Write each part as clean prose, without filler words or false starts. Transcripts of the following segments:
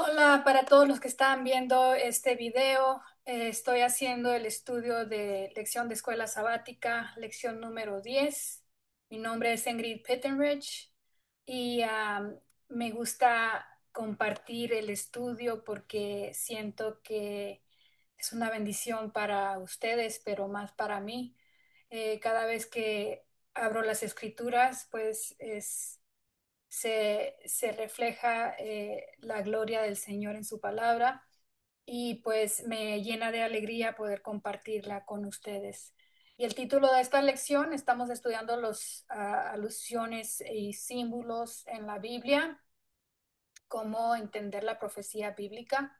Hola para todos los que están viendo este video. Estoy haciendo el estudio de lección de escuela sabática, lección número 10. Mi nombre es Ingrid Pittenrich y me gusta compartir el estudio porque siento que es una bendición para ustedes, pero más para mí. Cada vez que abro las escrituras, pues se refleja la gloria del Señor en su palabra y pues me llena de alegría poder compartirla con ustedes. Y el título de esta lección, estamos estudiando los alusiones y símbolos en la Biblia, cómo entender la profecía bíblica.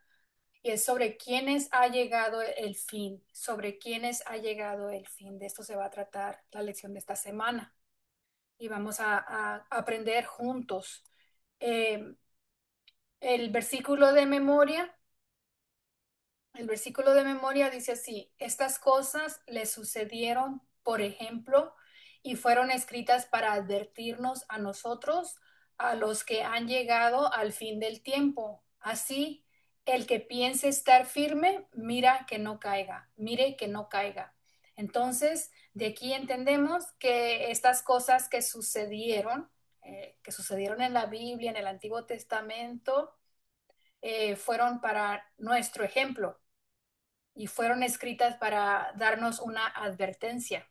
Y es sobre quiénes ha llegado el fin, sobre quiénes ha llegado el fin. De esto se va a tratar la lección de esta semana y vamos a aprender juntos. Eh, el versículo de memoria, el versículo de memoria dice así: estas cosas le sucedieron, por ejemplo, y fueron escritas para advertirnos a nosotros, a los que han llegado al fin del tiempo. Así, el que piense estar firme, mira que no caiga, mire que no caiga. Entonces, de aquí entendemos que estas cosas que sucedieron en la Biblia, en el Antiguo Testamento, fueron para nuestro ejemplo y fueron escritas para darnos una advertencia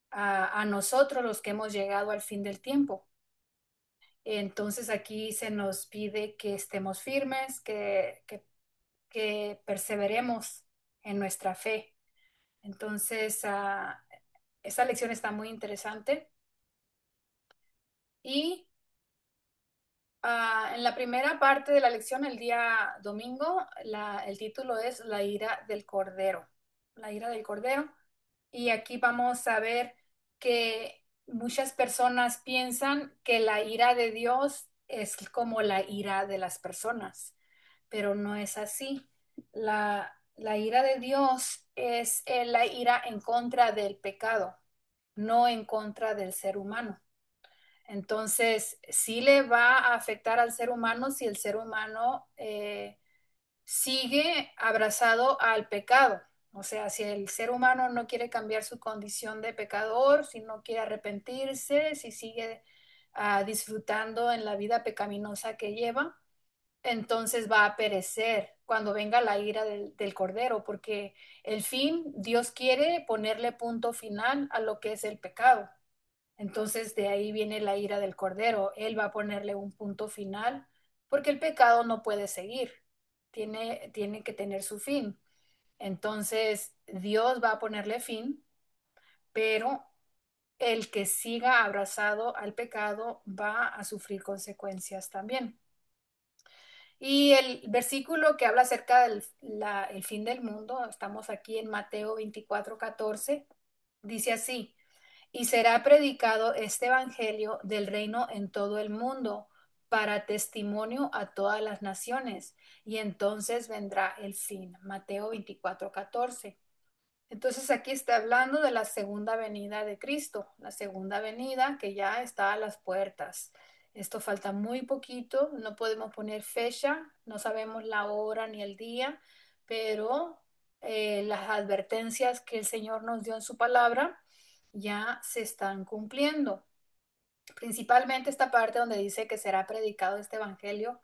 a nosotros los que hemos llegado al fin del tiempo. Entonces aquí se nos pide que estemos firmes, que perseveremos en nuestra fe. Entonces, esta lección está muy interesante. Y en la primera parte de la lección, el día domingo, el título es La ira del Cordero. La ira del Cordero. Y aquí vamos a ver que muchas personas piensan que la ira de Dios es como la ira de las personas, pero no es así. La ira de Dios es la ira en contra del pecado, no en contra del ser humano. Entonces, sí le va a afectar al ser humano si el ser humano sigue abrazado al pecado. O sea, si el ser humano no quiere cambiar su condición de pecador, si no quiere arrepentirse, si sigue disfrutando en la vida pecaminosa que lleva, entonces va a perecer cuando venga la ira del Cordero, porque el fin, Dios quiere ponerle punto final a lo que es el pecado. Entonces de ahí viene la ira del Cordero. Él va a ponerle un punto final porque el pecado no puede seguir, tiene que tener su fin. Entonces Dios va a ponerle fin, pero el que siga abrazado al pecado va a sufrir consecuencias también. Y el versículo que habla acerca del el fin del mundo, estamos aquí en Mateo 24:14, dice así: y será predicado este evangelio del reino en todo el mundo para testimonio a todas las naciones, y entonces vendrá el fin. Mateo 24:14. Entonces aquí está hablando de la segunda venida de Cristo, la segunda venida que ya está a las puertas. Esto falta muy poquito, no podemos poner fecha, no sabemos la hora ni el día, pero las advertencias que el Señor nos dio en su palabra ya se están cumpliendo. Principalmente esta parte donde dice que será predicado este evangelio.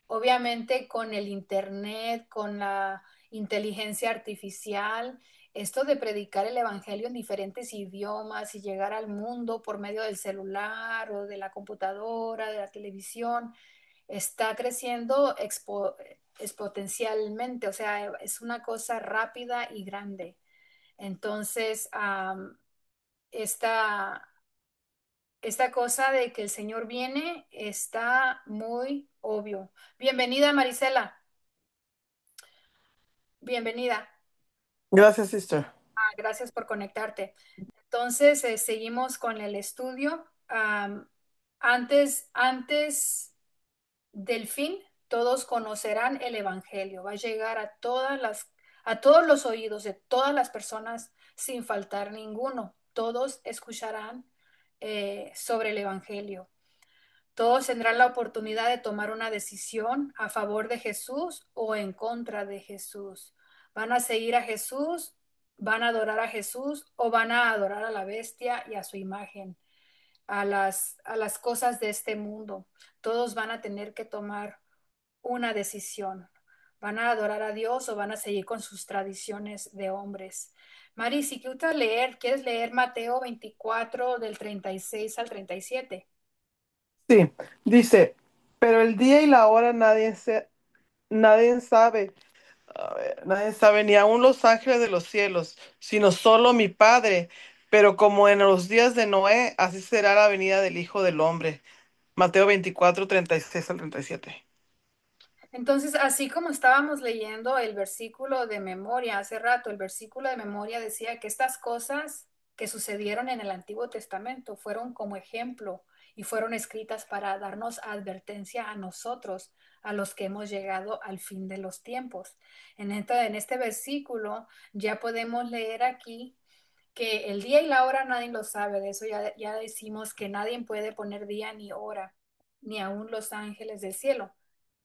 Obviamente con el internet, con la inteligencia artificial, esto de predicar el evangelio en diferentes idiomas y llegar al mundo por medio del celular o de la computadora, de la televisión, está creciendo exponencialmente, o sea, es una cosa rápida y grande. Entonces, esta, esta cosa de que el Señor viene está muy obvio. Bienvenida, Marisela. Bienvenida. Gracias, sister. Gracias por conectarte. Entonces, seguimos con el estudio. Antes del fin, todos conocerán el Evangelio. Va a llegar a todos los oídos de todas las personas sin faltar ninguno. Todos escucharán sobre el Evangelio. Todos tendrán la oportunidad de tomar una decisión a favor de Jesús o en contra de Jesús. ¿Van a seguir a Jesús? ¿Van a adorar a Jesús o van a adorar a la bestia y a su imagen, a las cosas de este mundo? Todos van a tener que tomar una decisión. ¿Van a adorar a Dios o van a seguir con sus tradiciones de hombres? Mari, si quieres leer Mateo 24 del 36 al 37. Sí, dice, pero el día y la hora nadie sabe, a ver, nadie sabe, ni aun los ángeles de los cielos, sino solo mi Padre. Pero como en los días de Noé, así será la venida del Hijo del Hombre. Mateo 24, 36 al 37. Entonces, así como estábamos leyendo el versículo de memoria hace rato, el versículo de memoria decía que estas cosas que sucedieron en el Antiguo Testamento fueron como ejemplo y fueron escritas para darnos advertencia a nosotros, a los que hemos llegado al fin de los tiempos. En este versículo ya podemos leer aquí que el día y la hora nadie lo sabe, de eso ya decimos que nadie puede poner día ni hora, ni aun los ángeles del cielo.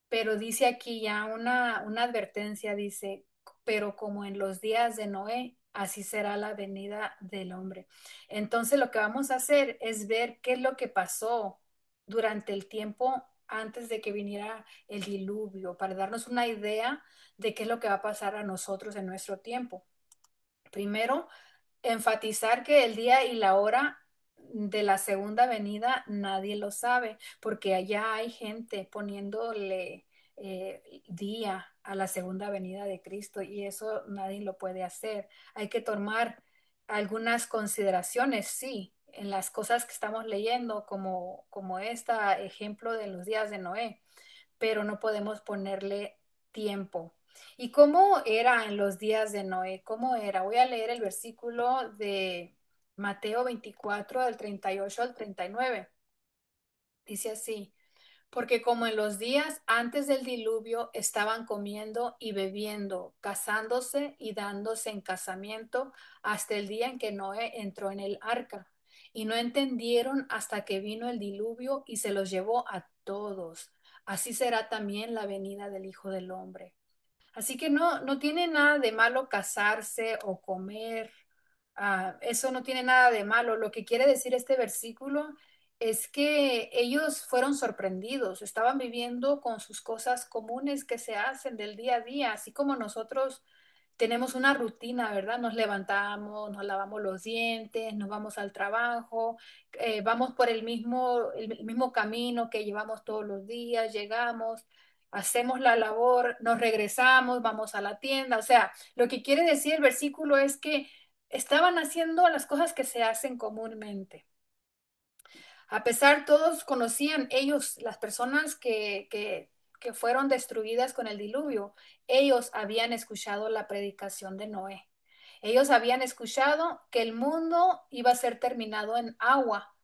Pero dice aquí ya una advertencia, dice, pero como en los días de Noé, así será la venida del hombre. Entonces lo que vamos a hacer es ver qué es lo que pasó durante el tiempo antes de que viniera el diluvio, para darnos una idea de qué es lo que va a pasar a nosotros en nuestro tiempo. Primero, enfatizar que el día y la hora de la segunda venida nadie lo sabe, porque allá hay gente poniéndole día a la segunda venida de Cristo y eso nadie lo puede hacer. Hay que tomar algunas consideraciones, sí, en las cosas que estamos leyendo, como este ejemplo de los días de Noé, pero no podemos ponerle tiempo. ¿Y cómo era en los días de Noé? ¿Cómo era? Voy a leer el versículo de Mateo 24, del 38 al 39. Dice así, porque como en los días antes del diluvio estaban comiendo y bebiendo, casándose y dándose en casamiento hasta el día en que Noé entró en el arca. Y no entendieron hasta que vino el diluvio y se los llevó a todos. Así será también la venida del Hijo del Hombre. Así que no tiene nada de malo casarse o comer. Eso no tiene nada de malo. Lo que quiere decir este versículo es que ellos fueron sorprendidos, estaban viviendo con sus cosas comunes que se hacen del día a día, así como nosotros tenemos una rutina, ¿verdad? Nos levantamos, nos lavamos los dientes, nos vamos al trabajo, vamos por el mismo camino que llevamos todos los días, llegamos, hacemos la labor, nos regresamos, vamos a la tienda. O sea, lo que quiere decir el versículo es que estaban haciendo las cosas que se hacen comúnmente. A pesar, todos conocían ellos, las personas que fueron destruidas con el diluvio, ellos habían escuchado la predicación de Noé. Ellos habían escuchado que el mundo iba a ser terminado en agua.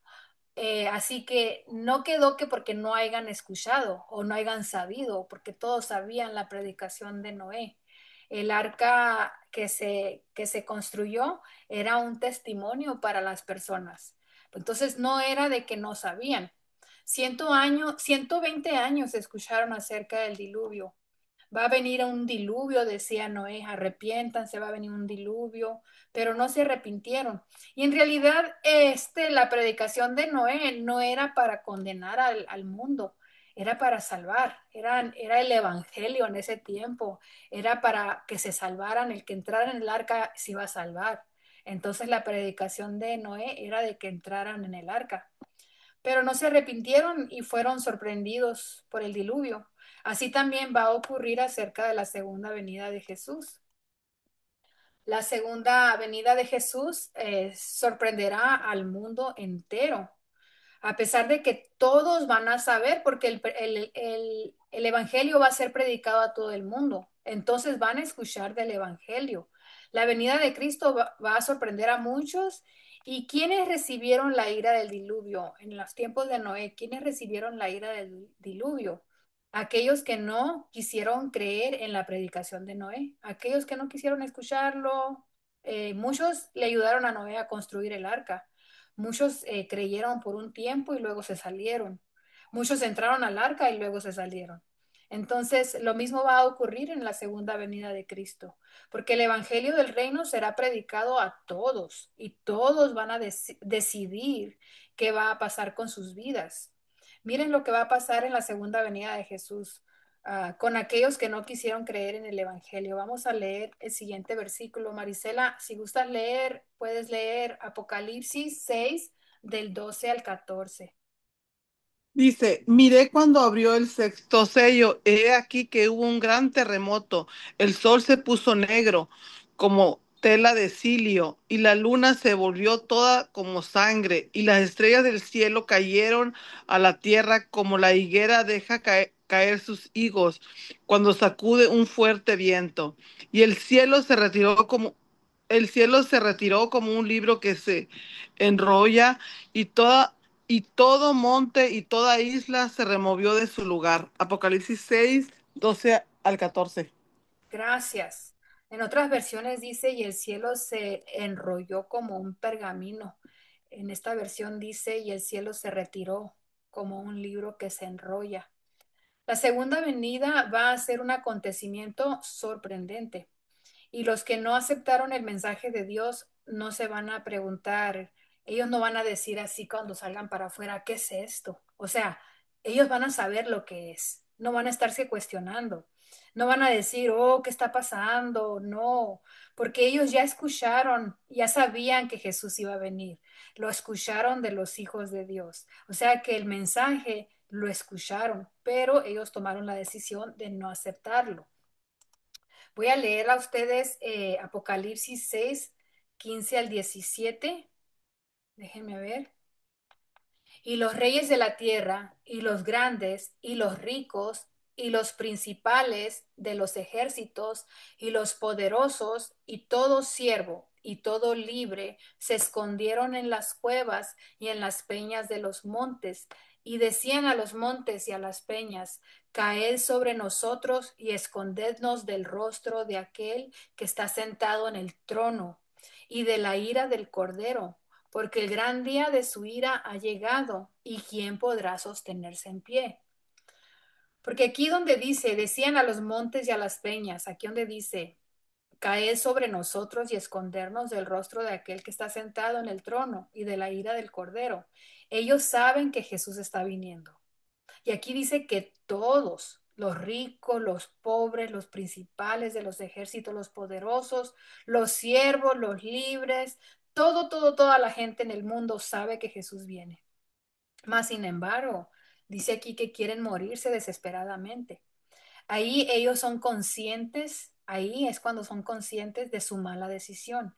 Así que no quedó que porque no hayan escuchado o no hayan sabido, porque todos sabían la predicación de Noé. El arca que se construyó era un testimonio para las personas. Entonces no era de que no sabían. 120 años escucharon acerca del diluvio. Va a venir un diluvio, decía Noé, arrepiéntanse, va a venir un diluvio, pero no se arrepintieron. Y en realidad, la predicación de Noé no era para condenar al mundo, era para salvar, era el evangelio en ese tiempo, era para que se salvaran, el que entrara en el arca se iba a salvar. Entonces la predicación de Noé era de que entraran en el arca, pero no se arrepintieron y fueron sorprendidos por el diluvio. Así también va a ocurrir acerca de la segunda venida de Jesús. La segunda venida de Jesús sorprenderá al mundo entero, a pesar de que todos van a saber, porque el Evangelio va a ser predicado a todo el mundo. Entonces van a escuchar del Evangelio. La venida de Cristo va a sorprender a muchos. ¿Y quiénes recibieron la ira del diluvio? En los tiempos de Noé, ¿quiénes recibieron la ira del diluvio? Aquellos que no quisieron creer en la predicación de Noé, aquellos que no quisieron escucharlo. Muchos le ayudaron a Noé a construir el arca. Muchos creyeron por un tiempo y luego se salieron. Muchos entraron al arca y luego se salieron. Entonces, lo mismo va a ocurrir en la segunda venida de Cristo, porque el evangelio del reino será predicado a todos y todos van a decidir qué va a pasar con sus vidas. Miren lo que va a pasar en la segunda venida de Jesús, con aquellos que no quisieron creer en el evangelio. Vamos a leer el siguiente versículo. Marisela, si gustas leer, puedes leer Apocalipsis 6 del 12 al 14. Dice, miré cuando abrió el sexto sello, he aquí que hubo un gran terremoto, el sol se puso negro como tela de cilio, y la luna se volvió toda como sangre, y las estrellas del cielo cayeron a la tierra como la higuera deja caer sus higos cuando sacude un fuerte viento, y el cielo se retiró como un libro que se enrolla, y todo monte y toda isla se removió de su lugar. Apocalipsis 6 12 al 14. Gracias. En otras versiones dice, y el cielo se enrolló como un pergamino. En esta versión dice, y el cielo se retiró como un libro que se enrolla. La segunda venida va a ser un acontecimiento sorprendente. Y los que no aceptaron el mensaje de Dios no se van a preguntar, ellos no van a decir así cuando salgan para afuera, ¿qué es esto? O sea, ellos van a saber lo que es, no van a estarse cuestionando, no van a decir, oh, ¿qué está pasando? No, porque ellos ya escucharon, ya sabían que Jesús iba a venir, lo escucharon de los hijos de Dios. O sea que el mensaje lo escucharon, pero ellos tomaron la decisión de no aceptarlo. Voy a leer a ustedes Apocalipsis 6 15 al 17. Déjenme ver. Y los reyes de la tierra, y los grandes, y los ricos, y los principales de los ejércitos, y los poderosos, y todo siervo, y todo libre, se escondieron en las cuevas y en las peñas de los montes, y decían a los montes y a las peñas, caed sobre nosotros y escondednos del rostro de aquel que está sentado en el trono y de la ira del cordero porque el gran día de su ira ha llegado, y quién podrá sostenerse en pie. Porque aquí donde dice, decían a los montes y a las peñas, aquí donde dice, caed sobre nosotros y escondernos del rostro de aquel que está sentado en el trono y de la ira del cordero. Ellos saben que Jesús está viniendo. Y aquí dice que todos, los ricos, los pobres, los principales de los ejércitos, los poderosos, los siervos, los libres, toda la gente en el mundo sabe que Jesús viene. Mas, sin embargo, dice aquí que quieren morirse desesperadamente. Ahí ellos son conscientes, ahí es cuando son conscientes de su mala decisión.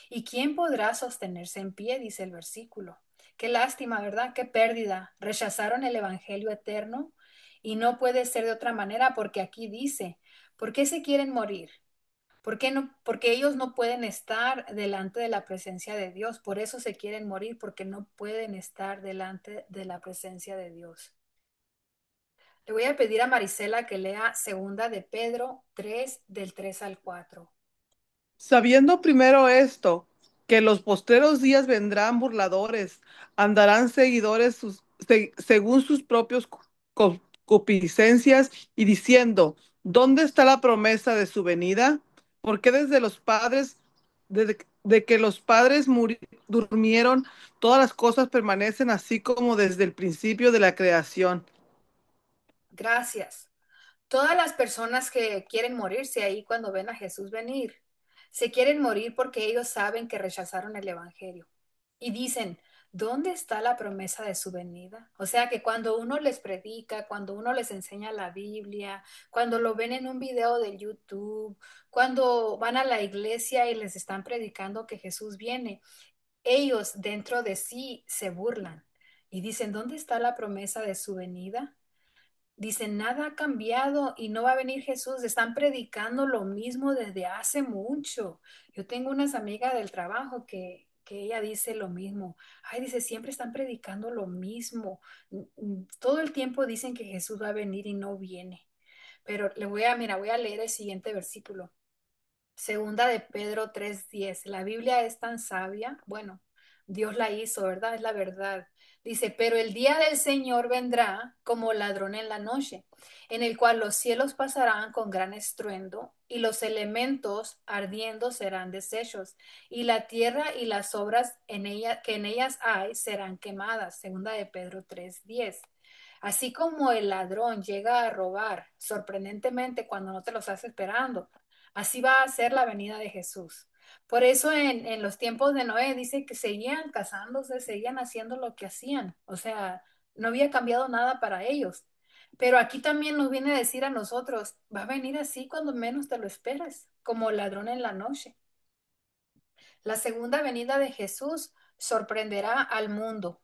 ¿Y quién podrá sostenerse en pie? Dice el versículo. Qué lástima, ¿verdad? Qué pérdida. Rechazaron el Evangelio eterno y no puede ser de otra manera porque aquí dice, ¿por qué se quieren morir? ¿Por qué no? Porque ellos no pueden estar delante de la presencia de Dios. Por eso se quieren morir, porque no pueden estar delante de la presencia de Dios. Le voy a pedir a Marisela que lea segunda de Pedro 3 del 3 al 4. Sabiendo primero esto, que en los postreros días vendrán burladores, andarán según sus propios concupiscencias y diciendo, ¿dónde está la promesa de su venida? Porque desde que los padres durmieron, todas las cosas permanecen así como desde el principio de la creación. Gracias. Todas las personas que quieren morirse ahí cuando ven a Jesús venir, se quieren morir porque ellos saben que rechazaron el Evangelio. Y dicen, ¿dónde está la promesa de su venida? O sea que cuando uno les predica, cuando uno les enseña la Biblia, cuando lo ven en un video de YouTube, cuando van a la iglesia y les están predicando que Jesús viene, ellos dentro de sí se burlan y dicen, ¿dónde está la promesa de su venida? Dicen, nada ha cambiado y no va a venir Jesús. Están predicando lo mismo desde hace mucho. Yo tengo unas amigas del trabajo que ella dice lo mismo. Ay, dice, siempre están predicando lo mismo. Todo el tiempo dicen que Jesús va a venir y no viene. Pero mira, voy a leer el siguiente versículo. Segunda de Pedro 3:10. La Biblia es tan sabia. Bueno, Dios la hizo, ¿verdad? Es la verdad. Dice, pero el día del Señor vendrá como ladrón en la noche, en el cual los cielos pasarán con gran estruendo y los elementos ardiendo serán deshechos y la tierra y las obras en ella, que en ellas hay serán quemadas. Segunda de Pedro 3:10. Así como el ladrón llega a robar sorprendentemente cuando no te lo estás esperando, así va a ser la venida de Jesús. Por eso en los tiempos de Noé dice que seguían casándose, seguían haciendo lo que hacían. O sea, no había cambiado nada para ellos. Pero aquí también nos viene a decir a nosotros, va a venir así cuando menos te lo esperes, como ladrón en la noche. La segunda venida de Jesús sorprenderá al mundo.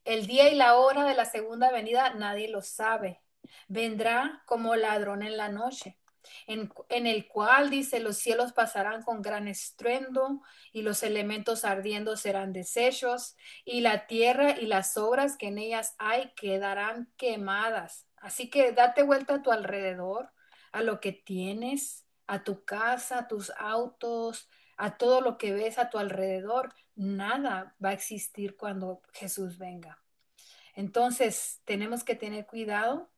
El día y la hora de la segunda venida nadie lo sabe. Vendrá como ladrón en la noche, en el cual dice los cielos pasarán con gran estruendo y los elementos ardiendo serán deshechos y la tierra y las obras que en ellas hay quedarán quemadas. Así que date vuelta a tu alrededor, a lo que tienes, a tu casa, a tus autos, a todo lo que ves a tu alrededor. Nada va a existir cuando Jesús venga. Entonces, tenemos que tener cuidado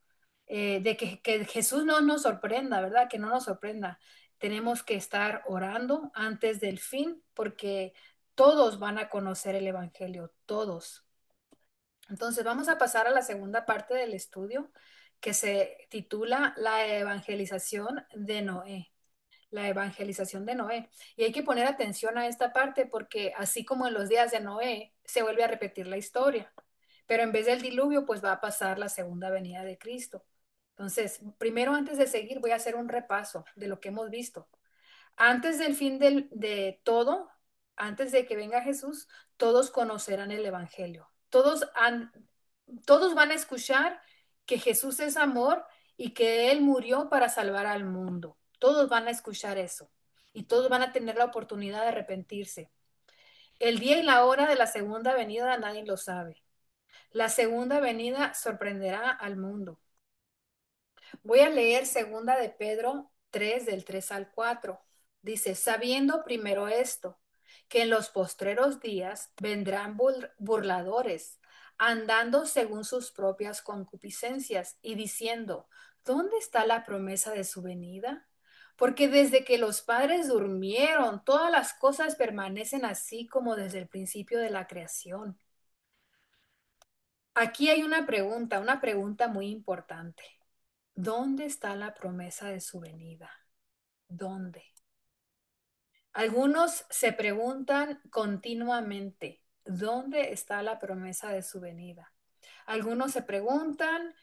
de que Jesús no nos sorprenda, ¿verdad? Que no nos sorprenda. Tenemos que estar orando antes del fin porque todos van a conocer el Evangelio, todos. Entonces, vamos a pasar a la segunda parte del estudio que se titula La evangelización de Noé, la evangelización de Noé. Y hay que poner atención a esta parte porque así como en los días de Noé, se vuelve a repetir la historia. Pero en vez del diluvio, pues va a pasar la segunda venida de Cristo. Entonces, primero, antes de seguir, voy a hacer un repaso de lo que hemos visto. Antes del fin de todo, antes de que venga Jesús, todos conocerán el Evangelio. Todos van a escuchar que Jesús es amor y que Él murió para salvar al mundo. Todos van a escuchar eso y todos van a tener la oportunidad de arrepentirse. El día y la hora de la segunda venida nadie lo sabe. La segunda venida sorprenderá al mundo. Voy a leer segunda de Pedro 3 del 3 al 4. Dice, sabiendo primero esto, que en los postreros días vendrán burladores, andando según sus propias concupiscencias y diciendo, ¿dónde está la promesa de su venida? Porque desde que los padres durmieron, todas las cosas permanecen así como desde el principio de la creación. Aquí hay una pregunta muy importante. ¿Dónde está la promesa de su venida? ¿Dónde? Algunos se preguntan continuamente, ¿dónde está la promesa de su venida? Algunos se preguntan,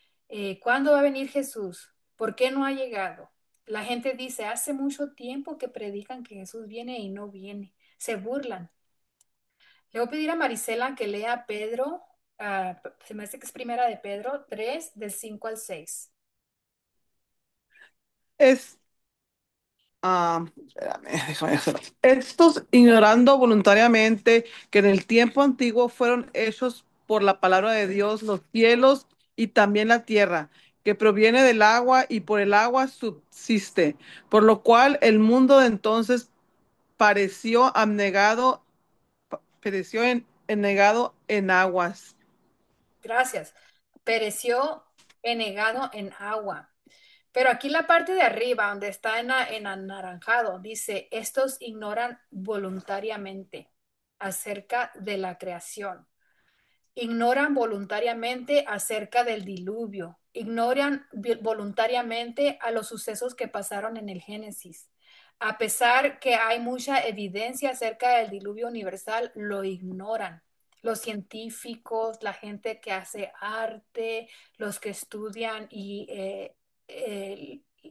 ¿cuándo va a venir Jesús? ¿Por qué no ha llegado? La gente dice, hace mucho tiempo que predican que Jesús viene y no viene. Se burlan. Le voy a pedir a Marisela que lea Pedro, se me hace que es primera de Pedro 3 del 5 al 6. Es, espérame, déjame hacerlo. Estos ignorando voluntariamente que en el tiempo antiguo fueron hechos por la palabra de Dios los cielos y también la tierra, que proviene del agua y por el agua subsiste, por lo cual el mundo de entonces pareció abnegado, pereció negado en aguas. Gracias. Pereció enegado en agua. Pero aquí la parte de arriba, donde está en anaranjado, dice, estos ignoran voluntariamente acerca de la creación. Ignoran voluntariamente acerca del diluvio. Ignoran voluntariamente a los sucesos que pasaron en el Génesis. A pesar que hay mucha evidencia acerca del diluvio universal, lo ignoran. Los científicos, la gente que hace arte, los que estudian eh,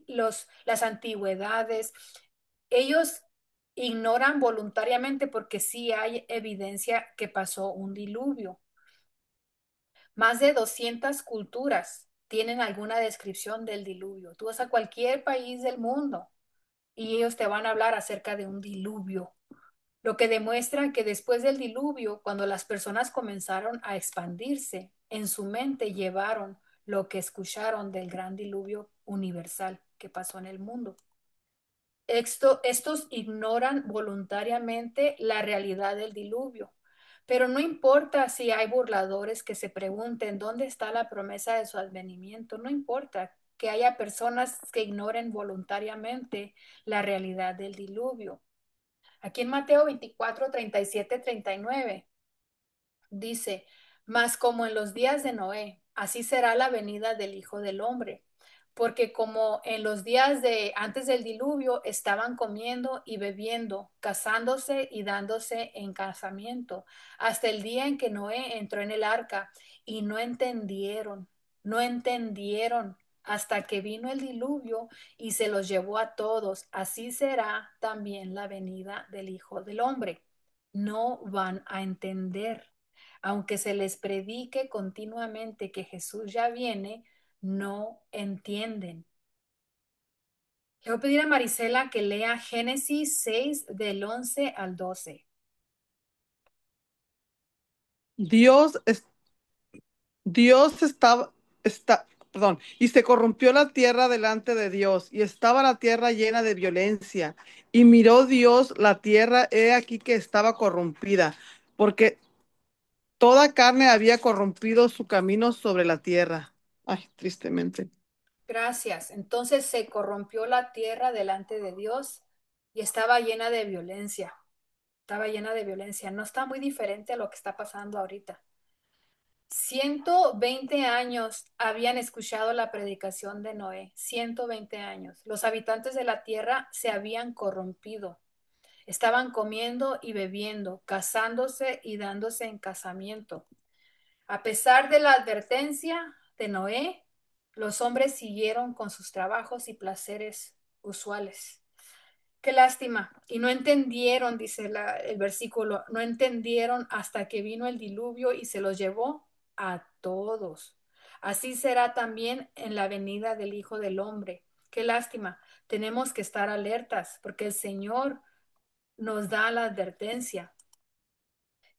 las antigüedades, ellos ignoran voluntariamente porque sí hay evidencia que pasó un diluvio. Más de 200 culturas tienen alguna descripción del diluvio. Tú vas a cualquier país del mundo y ellos te van a hablar acerca de un diluvio, lo que demuestra que después del diluvio, cuando las personas comenzaron a expandirse, en su mente llevaron lo que escucharon del gran diluvio universal que pasó en el mundo. Estos ignoran voluntariamente la realidad del diluvio, Pero no importa si hay burladores que se pregunten dónde está la promesa de su advenimiento, no importa que haya personas que ignoren voluntariamente la realidad del diluvio. Aquí en Mateo 24, 37, 39 dice, mas como en los días de Noé, así será la venida del Hijo del Hombre. Porque como en los días de antes del diluvio estaban comiendo y bebiendo, casándose y dándose en casamiento, hasta el día en que Noé entró en el arca y no entendieron hasta que vino el diluvio y se los llevó a todos. Así será también la venida del Hijo del Hombre. No van a entender. Aunque se les predique continuamente que Jesús ya viene, no entienden. Le voy a pedir a Marisela que lea Génesis 6 del 11 al 12. Dios, Dios perdón, y se corrompió la tierra delante de Dios, y estaba la tierra llena de violencia. Y miró Dios la tierra, he aquí que estaba corrompida, porque toda carne había corrompido su camino sobre la tierra. Ay, tristemente. Gracias. Entonces se corrompió la tierra delante de Dios y estaba llena de violencia. Estaba llena de violencia. No está muy diferente a lo que está pasando ahorita. 120 años habían escuchado la predicación de Noé, 120 años. Los habitantes de la tierra se habían corrompido, estaban comiendo y bebiendo, casándose y dándose en casamiento. A pesar de la advertencia de Noé, los hombres siguieron con sus trabajos y placeres usuales. Qué lástima. Y no entendieron, dice el versículo, no entendieron hasta que vino el diluvio y se los llevó a todos. Así será también en la venida del Hijo del Hombre. Qué lástima. Tenemos que estar alertas porque el Señor nos da la advertencia.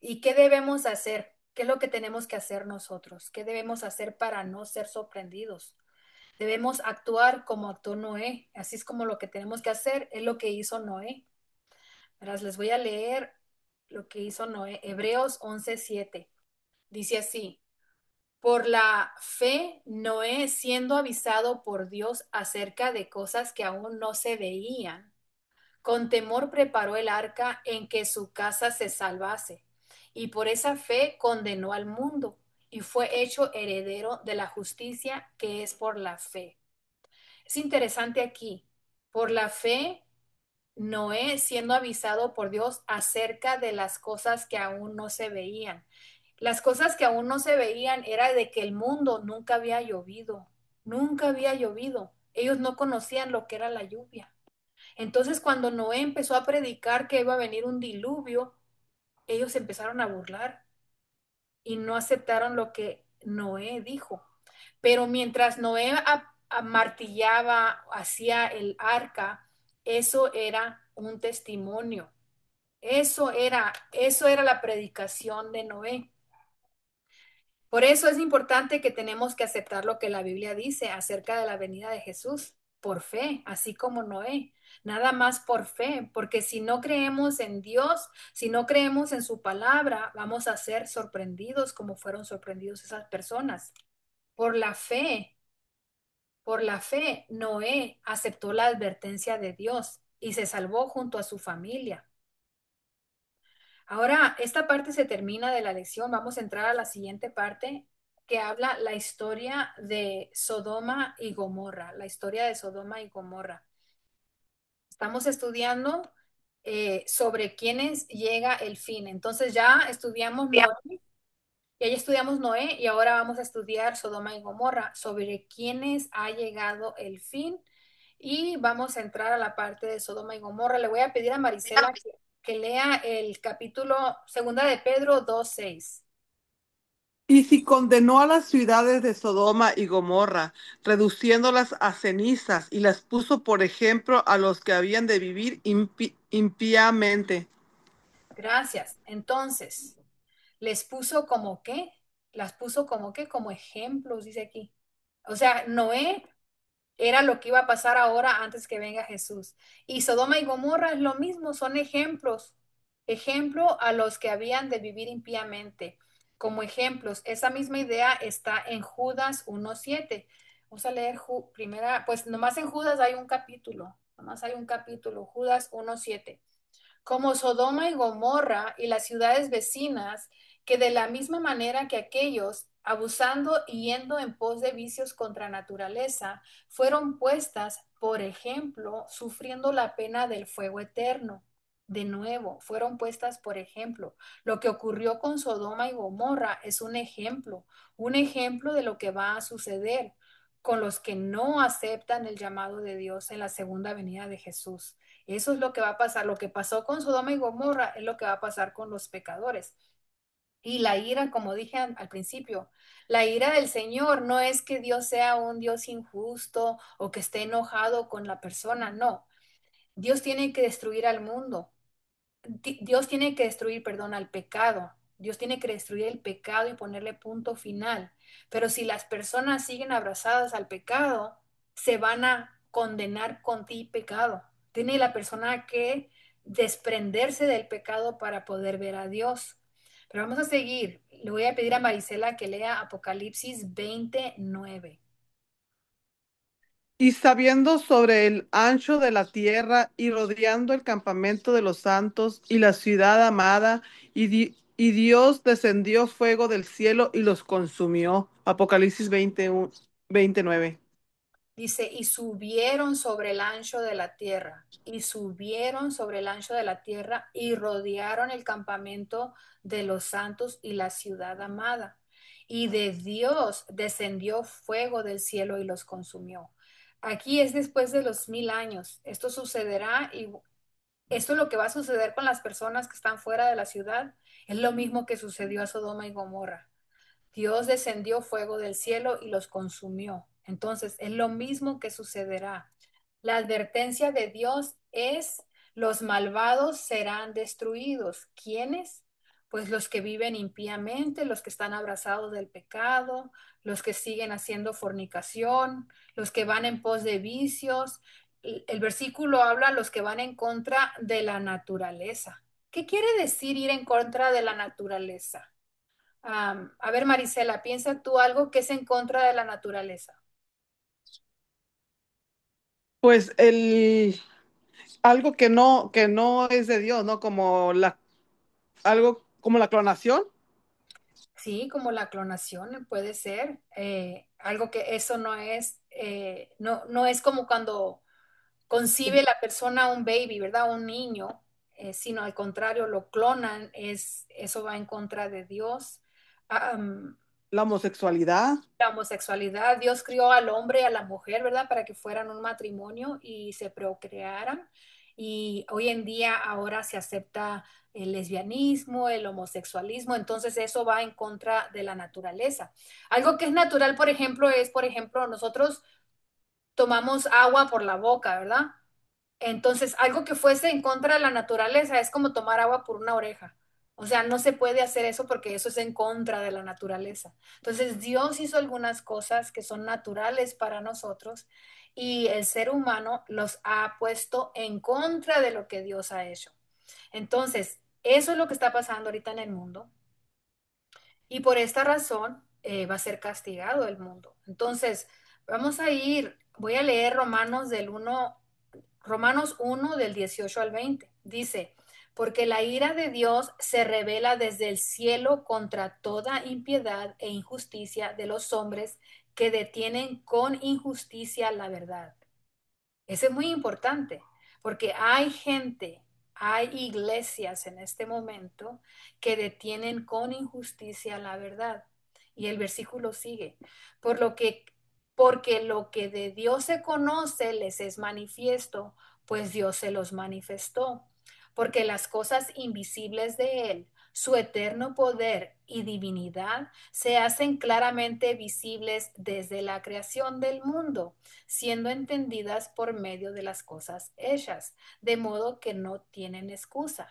¿Y qué debemos hacer? ¿Qué es lo que tenemos que hacer nosotros? ¿Qué debemos hacer para no ser sorprendidos? Debemos actuar como actuó Noé. Así es como lo que tenemos que hacer, es lo que hizo Noé. Verás, les voy a leer lo que hizo Noé. Hebreos 11:7. Dice así, por la fe, Noé, siendo avisado por Dios acerca de cosas que aún no se veían, con temor preparó el arca en que su casa se salvase, y por esa fe condenó al mundo, y fue hecho heredero de la justicia que es por la fe. Es interesante aquí, por la fe Noé siendo avisado por Dios acerca de las cosas que aún no se veían. Las cosas que aún no se veían era de que el mundo nunca había llovido, nunca había llovido. Ellos no conocían lo que era la lluvia. Entonces, cuando Noé empezó a predicar que iba a venir un diluvio, ellos empezaron a burlar y no aceptaron lo que Noé dijo. Pero mientras Noé martillaba, hacía el arca, eso era un testimonio. Eso era la predicación de Noé. Por eso es importante que tenemos que aceptar lo que la Biblia dice acerca de la venida de Jesús por fe, así como Noé. Nada más por fe, porque si no creemos en Dios, si no creemos en su palabra, vamos a ser sorprendidos como fueron sorprendidos esas personas. Por la fe, por la fe, Noé aceptó la advertencia de Dios y se salvó junto a su familia. Ahora, esta parte se termina de la lección. Vamos a entrar a la siguiente parte que habla la historia de Sodoma y Gomorra, la historia de Sodoma y Gomorra. Estamos estudiando sobre quiénes llega el fin. Entonces ya estudiamos Noé, ya estudiamos Noé y ahora vamos a estudiar Sodoma y Gomorra, sobre quiénes ha llegado el fin. Y vamos a entrar a la parte de Sodoma y Gomorra. Le voy a pedir a Marisela que lea el capítulo segunda de Pedro 2:6. Y si condenó a las ciudades de Sodoma y Gomorra, reduciéndolas a cenizas, y las puso por ejemplo a los que habían de vivir impíamente. Gracias. Entonces, les puso como qué, las puso como qué, como ejemplos, dice aquí. O sea, Noé era lo que iba a pasar ahora antes que venga Jesús. Y Sodoma y Gomorra es lo mismo, son ejemplos, ejemplo a los que habían de vivir impíamente. Como ejemplos, esa misma idea está en Judas 1:7. Vamos a leer primera, pues nomás en Judas hay un capítulo, nomás hay un capítulo, Judas 1:7. Como Sodoma y Gomorra y las ciudades vecinas, que de la misma manera que aquellos, abusando y yendo en pos de vicios contra naturaleza, fueron puestas, por ejemplo, sufriendo la pena del fuego eterno. De nuevo, fueron puestas, por ejemplo. Lo que ocurrió con Sodoma y Gomorra es un ejemplo de lo que va a suceder con los que no aceptan el llamado de Dios en la segunda venida de Jesús. Eso es lo que va a pasar. Lo que pasó con Sodoma y Gomorra es lo que va a pasar con los pecadores. Y la ira, como dije al principio, la ira del Señor no es que Dios sea un Dios injusto o que esté enojado con la persona, no. Dios tiene que destruir al mundo. Dios tiene que destruir, perdón, al pecado. Dios tiene que destruir el pecado y ponerle punto final. Pero si las personas siguen abrazadas al pecado, se van a condenar con ti pecado. Tiene la persona que desprenderse del pecado para poder ver a Dios. Pero vamos a seguir. Le voy a pedir a Marisela que lea Apocalipsis 29. Y sabiendo sobre el ancho de la tierra y rodeando el campamento de los santos y la ciudad amada, y Dios descendió fuego del cielo y los consumió. Apocalipsis 21, 29. Dice, y subieron sobre el ancho de la tierra, y subieron sobre el ancho de la tierra, y rodearon el campamento de los santos y la ciudad amada. Y de Dios descendió fuego del cielo y los consumió. Aquí es después de los 1000 años. Esto sucederá y esto es lo que va a suceder con las personas que están fuera de la ciudad. Es lo mismo que sucedió a Sodoma y Gomorra. Dios descendió fuego del cielo y los consumió. Entonces, es lo mismo que sucederá. La advertencia de Dios es, los malvados serán destruidos. ¿Quiénes? Pues los que viven impíamente, los que están abrazados del pecado, los que siguen haciendo fornicación, los que van en pos de vicios. El versículo habla los que van en contra de la naturaleza. ¿Qué quiere decir ir en contra de la naturaleza? A ver, Marisela, piensa tú algo que es en contra de la naturaleza. Pues algo que no es de Dios, ¿no? Como algo como la clonación, Sí, como la clonación puede ser. Algo que eso no es, no es como cuando concibe la persona un baby, ¿verdad? Un niño, sino al contrario, lo clonan, eso va en contra de Dios. la homosexualidad. La homosexualidad, Dios crió al hombre y a la mujer, ¿verdad? Para que fueran un matrimonio y se procrearan. Y hoy en día ahora se acepta el lesbianismo, el homosexualismo, entonces eso va en contra de la naturaleza. Algo que es natural, por ejemplo, es, por ejemplo, nosotros tomamos agua por la boca, ¿verdad? Entonces, algo que fuese en contra de la naturaleza es como tomar agua por una oreja. O sea, no se puede hacer eso porque eso es en contra de la naturaleza. Entonces, Dios hizo algunas cosas que son naturales para nosotros y el ser humano los ha puesto en contra de lo que Dios ha hecho. Entonces, eso es lo que está pasando ahorita en el mundo y por esta razón va a ser castigado el mundo. Entonces, voy a leer Romanos 1 del 18 al 20. Dice, porque la ira de Dios se revela desde el cielo contra toda impiedad e injusticia de los hombres que detienen con injusticia la verdad. Eso es muy importante, porque hay gente, hay iglesias en este momento que detienen con injusticia la verdad. Y el versículo sigue, por lo que, porque lo que de Dios se conoce les es manifiesto, pues Dios se los manifestó, porque las cosas invisibles de Él, su eterno poder y divinidad, se hacen claramente visibles desde la creación del mundo, siendo entendidas por medio de las cosas hechas, de modo que no tienen excusa.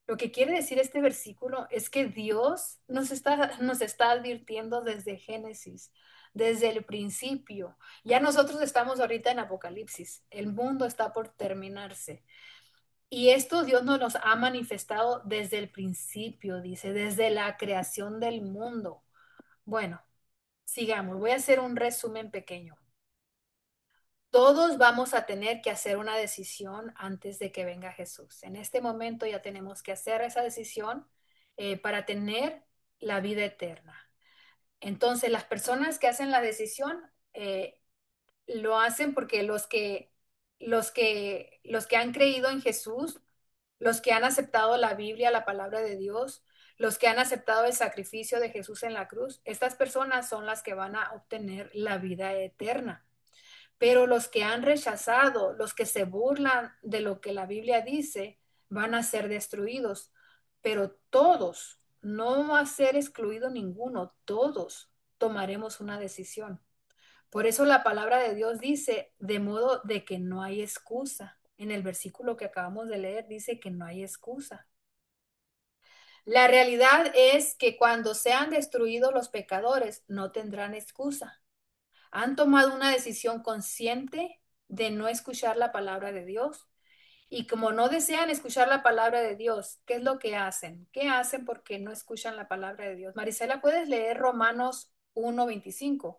Lo que quiere decir este versículo es que Dios nos está advirtiendo desde Génesis, desde el principio. Ya nosotros estamos ahorita en Apocalipsis, el mundo está por terminarse. Y esto Dios nos ha manifestado desde el principio, dice, desde la creación del mundo. Bueno, sigamos. Voy a hacer un resumen pequeño. Todos vamos a tener que hacer una decisión antes de que venga Jesús. En este momento ya tenemos que hacer esa decisión para tener la vida eterna. Entonces, las personas que hacen la decisión lo hacen porque los que han creído en Jesús, los que han aceptado la Biblia, la palabra de Dios, los que han aceptado el sacrificio de Jesús en la cruz, estas personas son las que van a obtener la vida eterna. Pero los que han rechazado, los que se burlan de lo que la Biblia dice, van a ser destruidos. Pero todos, no va a ser excluido ninguno, todos tomaremos una decisión. Por eso la palabra de Dios dice, de modo de que no hay excusa. En el versículo que acabamos de leer dice que no hay excusa. La realidad es que cuando sean destruidos los pecadores, no tendrán excusa. Han tomado una decisión consciente de no escuchar la palabra de Dios. Y como no desean escuchar la palabra de Dios, ¿qué es lo que hacen? ¿Qué hacen porque no escuchan la palabra de Dios? Marisela, ¿puedes leer Romanos 1:25?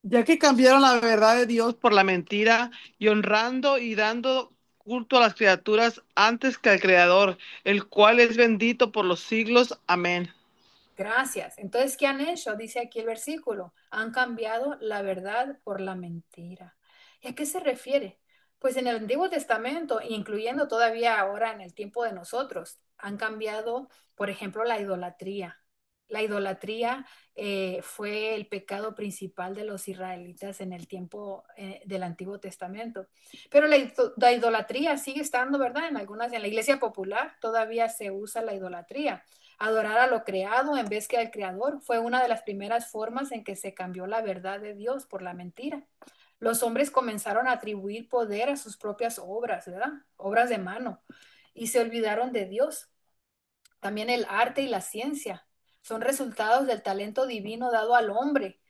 Ya que cambiaron la verdad de Dios por la mentira y honrando y dando culto a las criaturas antes que al Creador, el cual es bendito por los siglos. Amén. Gracias. Entonces, ¿qué han hecho? Dice aquí el versículo. Han cambiado la verdad por la mentira. ¿Y a qué se refiere? Pues en el Antiguo Testamento, incluyendo todavía ahora en el tiempo de nosotros, han cambiado, por ejemplo, la idolatría. La idolatría fue el pecado principal de los israelitas en el tiempo del Antiguo Testamento. Pero la idolatría sigue estando, ¿verdad? En la iglesia popular todavía se usa la idolatría. Adorar a lo creado en vez que al creador fue una de las primeras formas en que se cambió la verdad de Dios por la mentira. Los hombres comenzaron a atribuir poder a sus propias obras, ¿verdad? Obras de mano, y se olvidaron de Dios. También el arte y la ciencia son resultados del talento divino dado al hombre,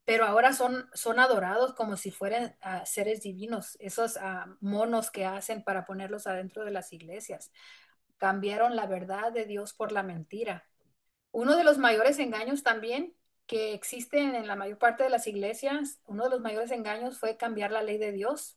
pero ahora son adorados como si fueran seres divinos, esos monos que hacen para ponerlos adentro de las iglesias. Cambiaron la verdad de Dios por la mentira. Uno de los mayores engaños también que existen en la mayor parte de las iglesias, uno de los mayores engaños fue cambiar la ley de Dios.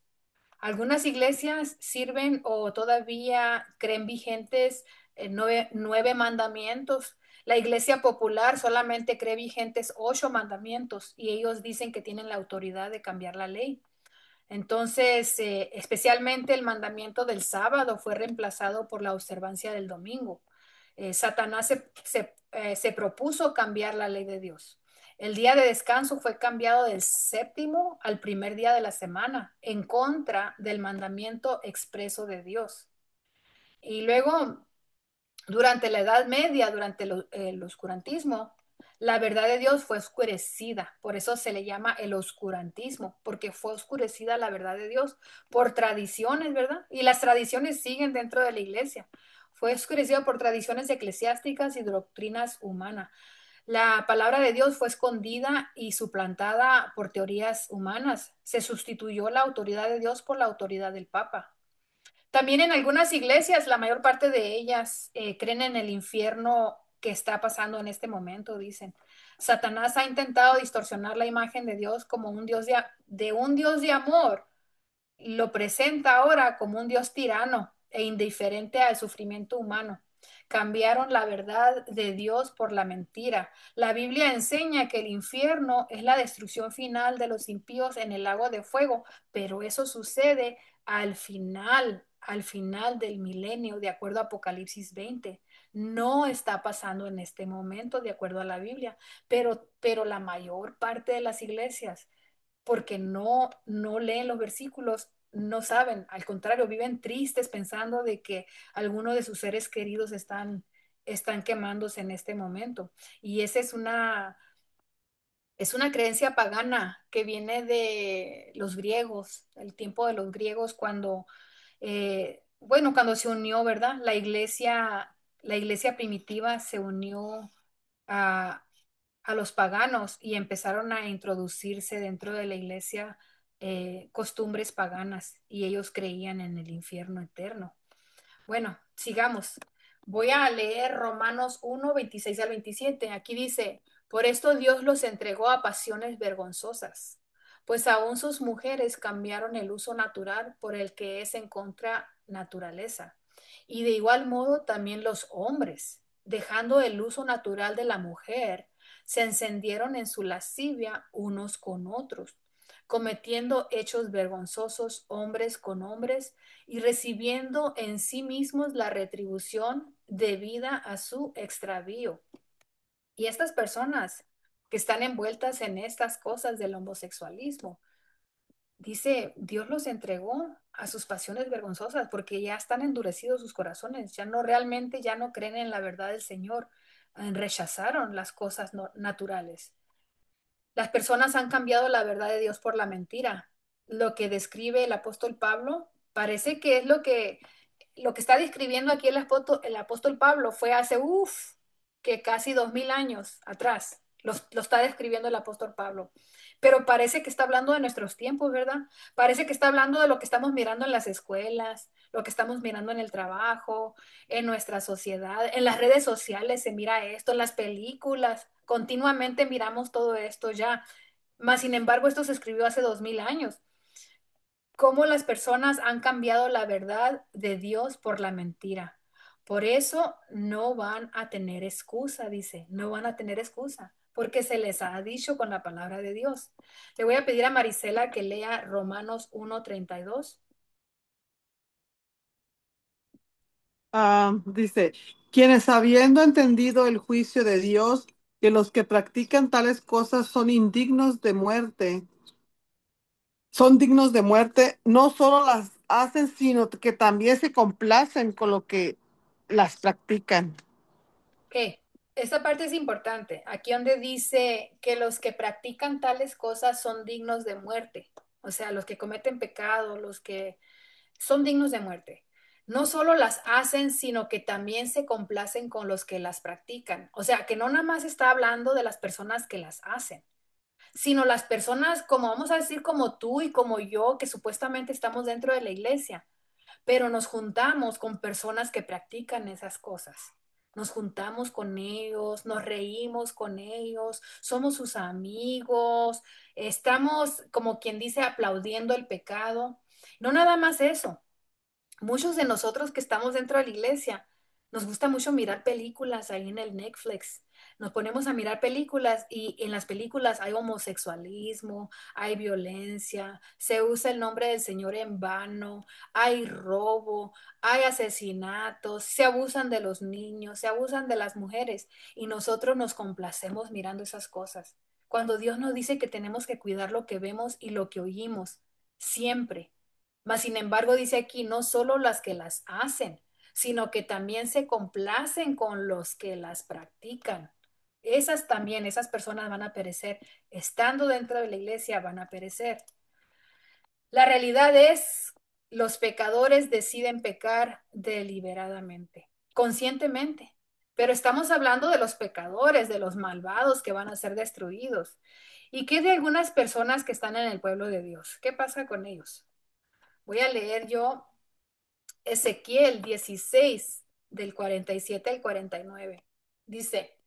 Algunas iglesias sirven o todavía creen vigentes nueve mandamientos. La iglesia popular solamente cree vigentes 8 mandamientos y ellos dicen que tienen la autoridad de cambiar la ley. Entonces, especialmente el mandamiento del sábado fue reemplazado por la observancia del domingo. Satanás se propuso cambiar la ley de Dios. El día de descanso fue cambiado del séptimo al primer día de la semana, en contra del mandamiento expreso de Dios. Y luego durante la Edad Media, durante el oscurantismo, la verdad de Dios fue oscurecida. Por eso se le llama el oscurantismo, porque fue oscurecida la verdad de Dios por tradiciones, ¿verdad? Y las tradiciones siguen dentro de la iglesia. Fue oscurecida por tradiciones eclesiásticas y doctrinas humanas. La palabra de Dios fue escondida y suplantada por teorías humanas. Se sustituyó la autoridad de Dios por la autoridad del Papa. También en algunas iglesias, la mayor parte de ellas creen en el infierno que está pasando en este momento, dicen. Satanás ha intentado distorsionar la imagen de Dios como un Dios de un Dios de amor, lo presenta ahora como un Dios tirano e indiferente al sufrimiento humano. Cambiaron la verdad de Dios por la mentira. La Biblia enseña que el infierno es la destrucción final de los impíos en el lago de fuego, pero eso sucede al final del milenio, de acuerdo a Apocalipsis 20. No está pasando en este momento, de acuerdo a la Biblia, pero la mayor parte de las iglesias porque no leen los versículos, no saben, al contrario, viven tristes pensando de que algunos de sus seres queridos están quemándose en este momento. Y esa es una creencia pagana que viene de los griegos, el tiempo de los griegos cuando, bueno, cuando se unió, ¿verdad? La iglesia primitiva se unió a, a los paganos y empezaron a introducirse dentro de la iglesia costumbres paganas y ellos creían en el infierno eterno. Bueno, sigamos. Voy a leer Romanos 1, 26 al 27. Aquí dice, por esto Dios los entregó a pasiones vergonzosas, pues aún sus mujeres cambiaron el uso natural por el que es en contra naturaleza. Y de igual modo también los hombres, dejando el uso natural de la mujer, se encendieron en su lascivia unos con otros, cometiendo hechos vergonzosos hombres con hombres y recibiendo en sí mismos la retribución debida a su extravío. Y estas personas que están envueltas en estas cosas del homosexualismo, dice, Dios los entregó a sus pasiones vergonzosas porque ya están endurecidos sus corazones, ya no realmente, ya no creen en la verdad del Señor, rechazaron las cosas naturales. Las personas han cambiado la verdad de Dios por la mentira. Lo que describe el apóstol Pablo parece que es lo que está describiendo aquí el apóstol Pablo fue hace, que casi 2000 años atrás. Lo está describiendo el apóstol Pablo. Pero parece que está hablando de nuestros tiempos, ¿verdad? Parece que está hablando de lo que estamos mirando en las escuelas, lo que estamos mirando en el trabajo, en nuestra sociedad, en las redes sociales se mira esto, en las películas. Continuamente miramos todo esto ya. Más sin embargo, esto se escribió hace 2000 años. Cómo las personas han cambiado la verdad de Dios por la mentira. Por eso no van a tener excusa, dice, no van a tener excusa, porque se les ha dicho con la palabra de Dios. Le voy a pedir a Marisela que lea Romanos 1:32. Dice, quienes habiendo entendido el juicio de Dios, que los que practican tales cosas son indignos de muerte, son dignos de muerte, no solo las hacen, sino que también se complacen con lo que las practican. ¿Qué? Esta parte es importante. Aquí donde dice que los que practican tales cosas son dignos de muerte. O sea, los que cometen pecado, los que son dignos de muerte. No solo las hacen, sino que también se complacen con los que las practican. O sea, que no nada más está hablando de las personas que las hacen, sino las personas, como vamos a decir, como tú y como yo, que supuestamente estamos dentro de la iglesia, pero nos juntamos con personas que practican esas cosas. Nos juntamos con ellos, nos reímos con ellos, somos sus amigos, estamos, como quien dice, aplaudiendo el pecado. No nada más eso, muchos de nosotros que estamos dentro de la iglesia, nos gusta mucho mirar películas ahí en el Netflix. Nos ponemos a mirar películas y en las películas hay homosexualismo, hay violencia, se usa el nombre del Señor en vano, hay robo, hay asesinatos, se abusan de los niños, se abusan de las mujeres y nosotros nos complacemos mirando esas cosas. Cuando Dios nos dice que tenemos que cuidar lo que vemos y lo que oímos, siempre. Mas, sin embargo, dice aquí, no solo las que las hacen, sino que también se complacen con los que las practican. Esas también, esas personas van a perecer. Estando dentro de la iglesia, van a perecer. La realidad es, los pecadores deciden pecar deliberadamente, conscientemente. Pero estamos hablando de los pecadores, de los malvados que van a ser destruidos. ¿Y qué de algunas personas que están en el pueblo de Dios? ¿Qué pasa con ellos? Voy a leer yo Ezequiel 16 del 47 al 49. Dice,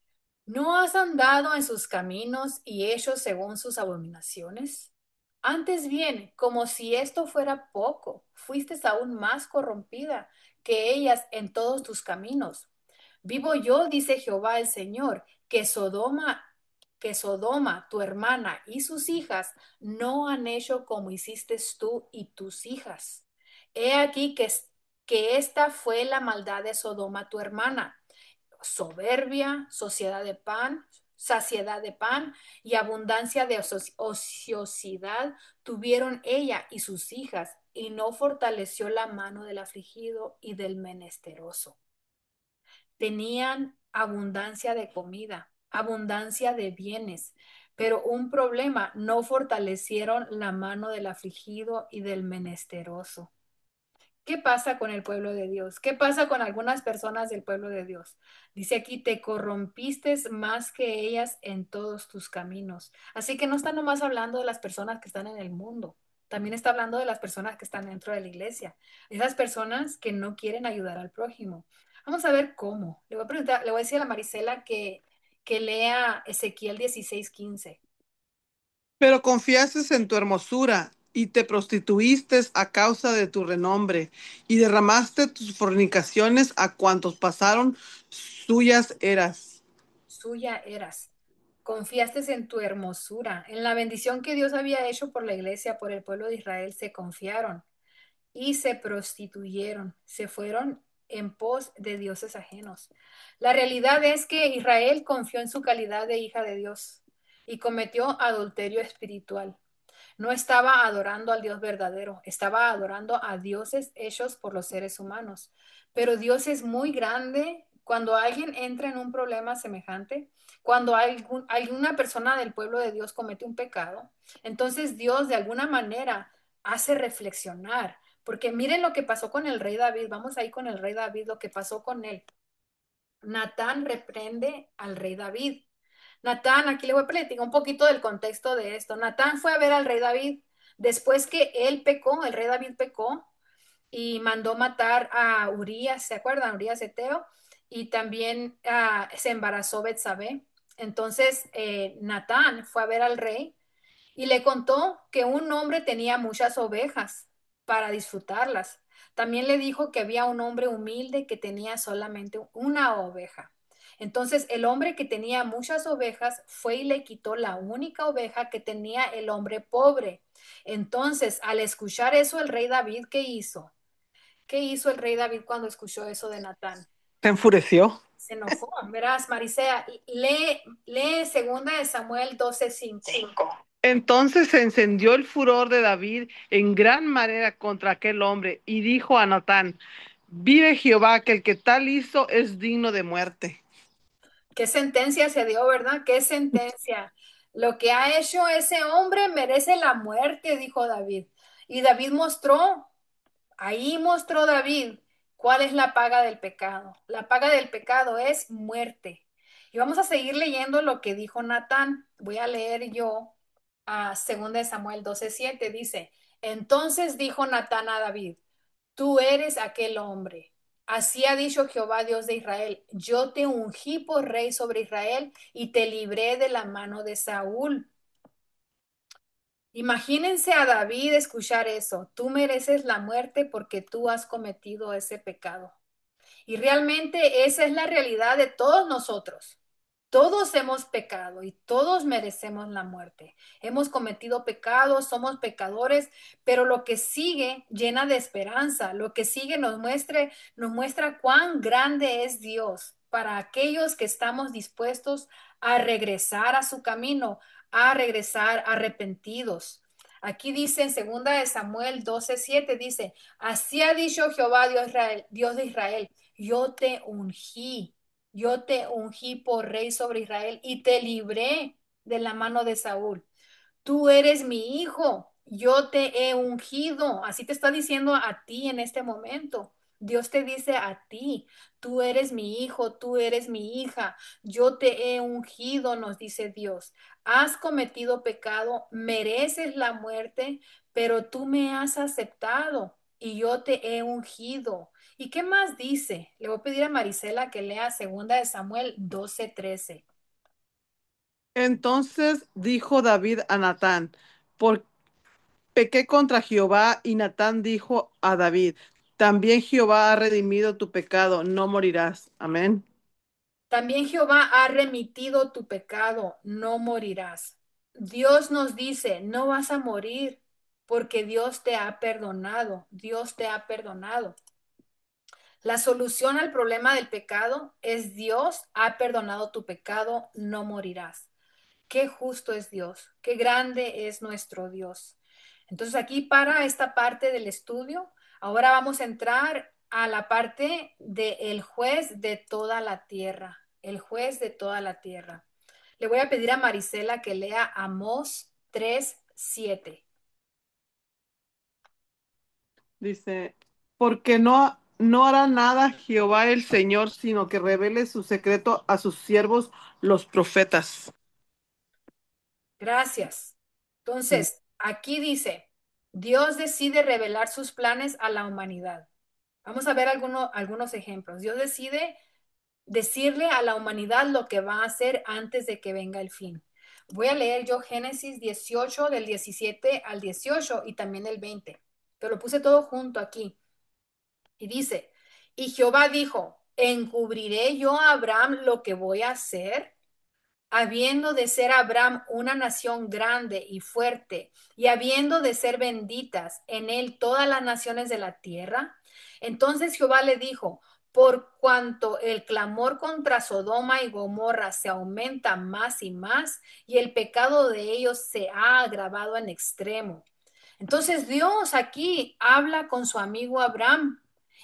¿no has andado en sus caminos y hecho según sus abominaciones? Antes bien, como si esto fuera poco, fuiste aún más corrompida que ellas en todos tus caminos. Vivo yo, dice Jehová el Señor, que Sodoma, tu hermana y sus hijas no han hecho como hiciste tú y tus hijas. He aquí que esta fue la maldad de Sodoma, tu hermana, soberbia, saciedad de pan y abundancia de ociosidad tuvieron ella y sus hijas, y no fortaleció la mano del afligido y del menesteroso. Tenían abundancia de comida, abundancia de bienes, pero un problema, no fortalecieron la mano del afligido y del menesteroso. ¿Qué pasa con el pueblo de Dios? ¿Qué pasa con algunas personas del pueblo de Dios? Dice aquí, te corrompiste más que ellas en todos tus caminos. Así que no está nomás hablando de las personas que están en el mundo. también está hablando de las personas que están dentro de la iglesia, esas personas que no quieren ayudar al prójimo. Vamos a ver cómo. Le voy a preguntar, le voy a decir a la Marisela que lea Ezequiel 16:15. Pero confiaste en tu hermosura y te prostituiste a causa de tu renombre y derramaste tus fornicaciones a cuantos pasaron, suyas eras. Suya eras. Confiaste en tu hermosura, en la bendición que Dios había hecho por la iglesia, por el pueblo de Israel, se confiaron y se prostituyeron, se fueron en pos de dioses ajenos. La realidad es que Israel confió en su calidad de hija de Dios y cometió adulterio espiritual. No estaba adorando al Dios verdadero, estaba adorando a dioses hechos por los seres humanos. Pero Dios es muy grande cuando alguien entra en un problema semejante, cuando alguna persona del pueblo de Dios comete un pecado, entonces Dios de alguna manera hace reflexionar, porque miren lo que pasó con el rey David, vamos ahí con el rey David, lo que pasó con él. Natán reprende al rey David. Natán, aquí le voy a platicar un poquito del contexto de esto. Natán fue a ver al rey David después que él pecó, el rey David pecó y mandó matar a Urías, ¿se acuerdan? Urías eteo, y también se embarazó Betsabé. Entonces, Natán fue a ver al rey y le contó que un hombre tenía muchas ovejas para disfrutarlas. También le dijo que había un hombre humilde que tenía solamente una oveja. Entonces el hombre que tenía muchas ovejas fue y le quitó la única oveja que tenía el hombre pobre. Entonces, al escuchar eso, el rey David, ¿qué hizo? ¿Qué hizo el rey David cuando escuchó eso de Natán? Se enfureció. Se enojó. Verás, Marisea, lee segunda de Samuel 12:5. Entonces se encendió el furor de David en gran manera contra aquel hombre y dijo a Natán, vive Jehová, que el que tal hizo es digno de muerte. ¿Qué sentencia se dio, verdad? ¿Qué sentencia? Lo que ha hecho ese hombre merece la muerte, dijo David. Y David mostró, ahí mostró David cuál es la paga del pecado. La paga del pecado es muerte. Y vamos a seguir leyendo lo que dijo Natán. Voy a leer yo a 2 de Samuel 12:7. Dice, entonces dijo Natán a David, tú eres aquel hombre. Así ha dicho Jehová, Dios de Israel, yo te ungí por rey sobre Israel y te libré de la mano de Saúl. Imagínense a David escuchar eso. Tú mereces la muerte porque tú has cometido ese pecado. Y realmente esa es la realidad de todos nosotros. Todos hemos pecado y todos merecemos la muerte. Hemos cometido pecados, somos pecadores, pero lo que sigue llena de esperanza. Lo que sigue nos muestra cuán grande es Dios para aquellos que estamos dispuestos a regresar a su camino, a regresar arrepentidos. Aquí dice en segunda de Samuel 12:7 dice, así ha dicho Jehová Dios de Israel, yo te ungí por rey sobre Israel y te libré de la mano de Saúl. Tú eres mi hijo, yo te he ungido. Así te está diciendo a ti en este momento. Dios te dice a ti, tú eres mi hijo, tú eres mi hija, yo te he ungido, nos dice Dios. Has cometido pecado, mereces la muerte, pero tú me has aceptado y yo te he ungido. ¿Y qué más dice? Le voy a pedir a Marisela que lea segunda de Samuel 12:13. Entonces dijo David a Natán, por pequé contra Jehová, y Natán dijo a David, también Jehová ha redimido tu pecado, no morirás. Amén. También Jehová ha remitido tu pecado, no morirás. Dios nos dice, no vas a morir porque Dios te ha perdonado, Dios te ha perdonado. La solución al problema del pecado es Dios ha perdonado tu pecado, no morirás. Qué justo es Dios, qué grande es nuestro Dios. Entonces aquí para esta parte del estudio, ahora vamos a entrar a la parte del juez de toda la tierra, el juez de toda la tierra. Le voy a pedir a Marisela que lea Amós 3:7. Dice, porque no hará nada Jehová el Señor, sino que revele su secreto a sus siervos los profetas. Gracias. Entonces, aquí dice. Dios decide revelar sus planes a la humanidad. Vamos a ver algunos ejemplos. Dios decide decirle a la humanidad lo que va a hacer antes de que venga el fin. Voy a leer yo Génesis 18 del 17 al 18 y también el 20. Te lo puse todo junto aquí. Y dice, y Jehová dijo, ¿encubriré yo a Abraham lo que voy a hacer? Habiendo de ser Abraham una nación grande y fuerte, y habiendo de ser benditas en él todas las naciones de la tierra. Entonces Jehová le dijo, por cuanto el clamor contra Sodoma y Gomorra se aumenta más y más, y el pecado de ellos se ha agravado en extremo. Entonces Dios aquí habla con su amigo Abraham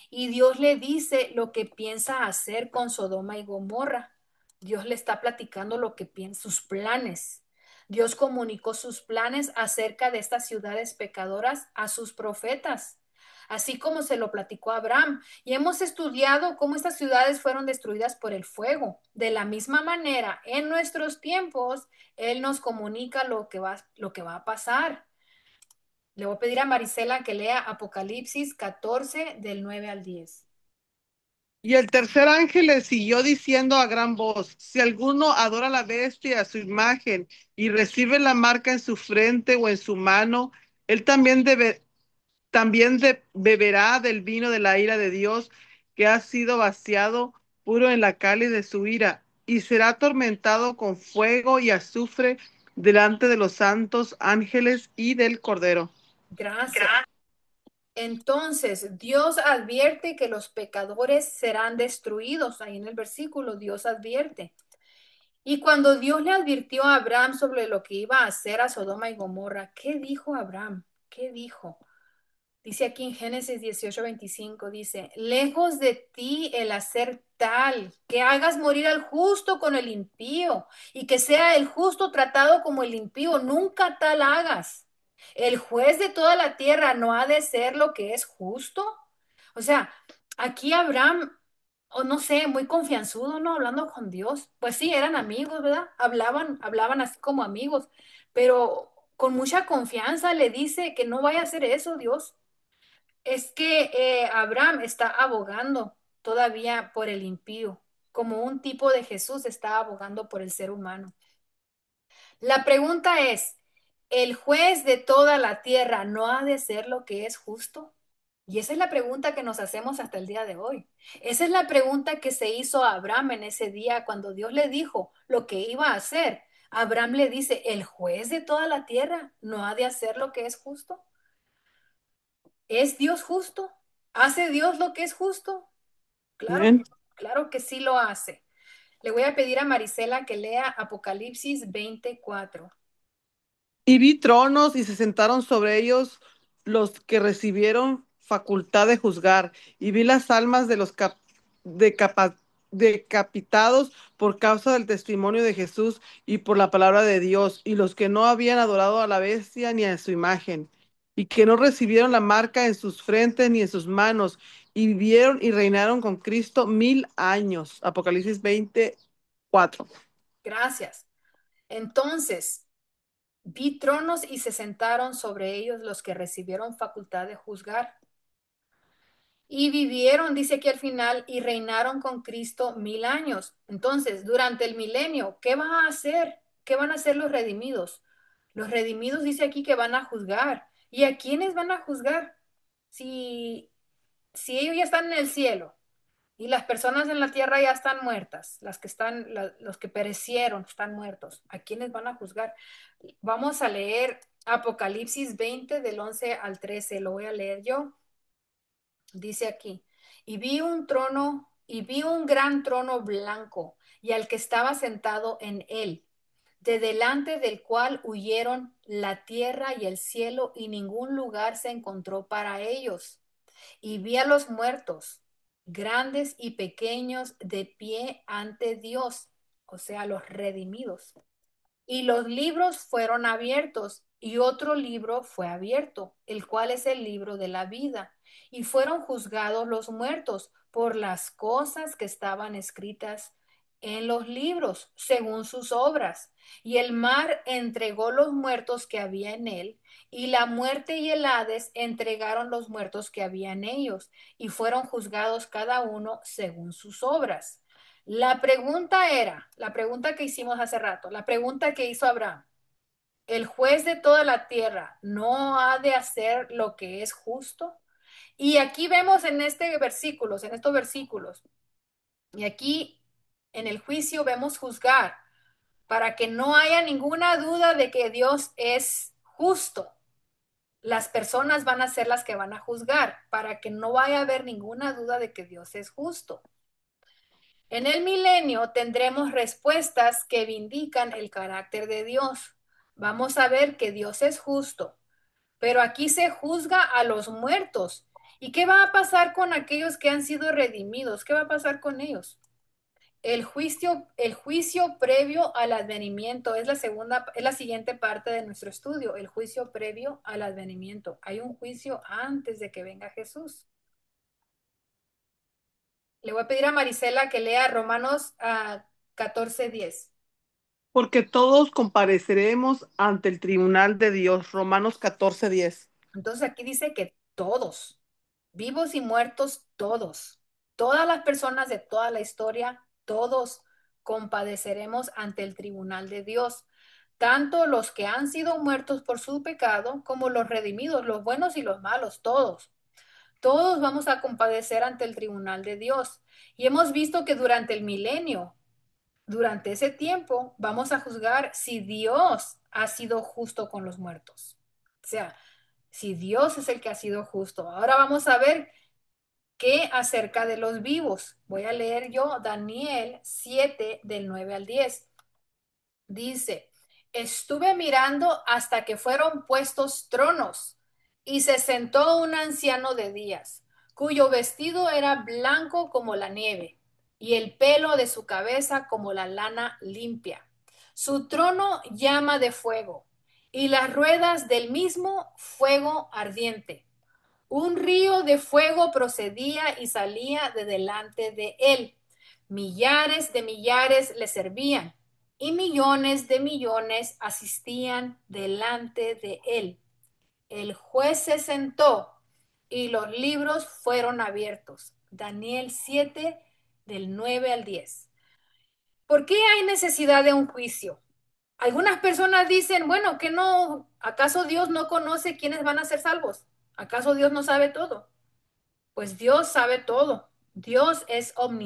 y Dios le dice lo que piensa hacer con Sodoma y Gomorra. Dios le está platicando lo que piensa, sus planes. Dios comunicó sus planes acerca de estas ciudades pecadoras a sus profetas, así como se lo platicó a Abraham. Y hemos estudiado cómo estas ciudades fueron destruidas por el fuego. De la misma manera, en nuestros tiempos, Él nos comunica lo que va a pasar. Le voy a pedir a Marisela que lea Apocalipsis 14 del 9 al 10. Y el tercer ángel le siguió diciendo a gran voz, si alguno adora a la bestia y a su imagen y recibe la marca en su frente o en su mano, él beberá del vino de la ira de Dios que ha sido vaciado puro en la cáliz de su ira y será atormentado con fuego y azufre delante de los santos ángeles y del Cordero. Gracias. Entonces, Dios advierte que los pecadores serán destruidos. Ahí en el versículo, Dios advierte. Y cuando Dios le advirtió a Abraham sobre lo que iba a hacer a Sodoma y Gomorra, ¿qué dijo Abraham? ¿Qué dijo? Dice aquí en Génesis 18:25, dice, lejos de ti el hacer tal, que hagas morir al justo con el impío y que sea el justo tratado como el impío, nunca tal hagas. El juez de toda la tierra no ha de ser lo que es justo. O sea, aquí Abraham, o no sé, muy confianzudo, ¿no? Hablando con Dios. Pues sí, eran amigos, ¿verdad? Hablaban así como amigos, pero con mucha confianza le dice que no vaya a hacer eso, Dios. Es que Abraham está abogando todavía por el impío, como un tipo de Jesús está abogando por el ser humano. La pregunta es, ¿el juez de toda la tierra no ha de ser lo que es justo? Y esa es la pregunta que nos hacemos hasta el día de hoy. Esa es la pregunta que se hizo a Abraham en ese día cuando Dios le dijo lo que iba a hacer. Abraham le dice, ¿el juez de toda la tierra no ha de hacer lo que es justo? ¿Es Dios justo? ¿Hace Dios lo que es justo? Claro, Amén. claro que sí lo hace. Le voy a pedir a Marisela que lea Apocalipsis 24. Y vi tronos y se sentaron sobre ellos los que recibieron facultad de juzgar, y vi las almas de los decapitados por causa del testimonio de Jesús y por la palabra de Dios, y los que no habían adorado a la bestia ni a su imagen, y que no recibieron la marca en sus frentes ni en sus manos, y vivieron y reinaron con Cristo 1000 años. Apocalipsis 24. Gracias. Entonces, vi tronos y se sentaron sobre ellos los que recibieron facultad de juzgar. Y vivieron, dice aquí al final, y reinaron con Cristo 1000 años. Entonces, durante el milenio, ¿qué van a hacer? ¿Qué van a hacer los redimidos? Los redimidos dice aquí que van a juzgar. ¿Y a quiénes van a juzgar? Si, si ellos ya están en el cielo y las personas en la tierra ya están muertas, los que perecieron están muertos, ¿a quiénes van a juzgar? Vamos a leer Apocalipsis 20 del 11 al 13. Lo voy a leer yo. Dice aquí, y vi un gran trono blanco, y al que estaba sentado en él, de delante del cual huyeron la tierra y el cielo, y ningún lugar se encontró para ellos. Y vi a los muertos, grandes y pequeños, de pie ante Dios, o sea, los redimidos. Y los libros fueron abiertos, y otro libro fue abierto, el cual es el libro de la vida. Y fueron juzgados los muertos por las cosas que estaban escritas en los libros, según sus obras. Y el mar entregó los muertos que había en él, y la muerte y el Hades entregaron los muertos que había en ellos, y fueron juzgados cada uno según sus obras. La pregunta era, la pregunta que hicimos hace rato, la pregunta que hizo Abraham, ¿el juez de toda la tierra no ha de hacer lo que es justo? Y aquí vemos en en estos versículos, y aquí en el juicio vemos juzgar para que no haya ninguna duda de que Dios es justo. Las personas van a ser las que van a juzgar para que no vaya a haber ninguna duda de que Dios es justo. En el milenio tendremos respuestas que vindican el carácter de Dios. Vamos a ver que Dios es justo, pero aquí se juzga a los muertos. ¿Y qué va a pasar con aquellos que han sido redimidos? ¿Qué va a pasar con ellos? El juicio previo al advenimiento es la siguiente parte de nuestro estudio, el juicio previo al advenimiento. Hay un juicio antes de que venga Jesús. Le voy a pedir a Marisela que lea Romanos 14:10. Porque todos compareceremos ante el tribunal de Dios. Romanos 14:10. Entonces aquí dice que todos, vivos y muertos, todas las personas de toda la historia, todos compadeceremos ante el tribunal de Dios, tanto los que han sido muertos por su pecado como los redimidos, los buenos y los malos, todos. Todos vamos a compadecer ante el tribunal de Dios. Y hemos visto que durante el milenio, durante ese tiempo, vamos a juzgar si Dios ha sido justo con los muertos. O sea, si Dios es el que ha sido justo. Ahora vamos a ver qué acerca de los vivos. Voy a leer yo Daniel 7 del 9 al 10. Dice, estuve mirando hasta que fueron puestos tronos y se sentó un anciano de días, cuyo vestido era blanco como la nieve y el pelo de su cabeza como la lana limpia. Su trono llama de fuego y las ruedas del mismo fuego ardiente. Un río de fuego procedía y salía de delante de él. Millares de millares le servían y millones de millones asistían delante de él. El juez se sentó y los libros fueron abiertos. Daniel 7 del 9 al 10. ¿Por qué hay necesidad de un juicio? Algunas personas dicen, bueno, que no, ¿acaso Dios no conoce quiénes van a ser salvos? ¿Acaso Dios no sabe todo? Pues Dios sabe todo. Dios es ¿cómo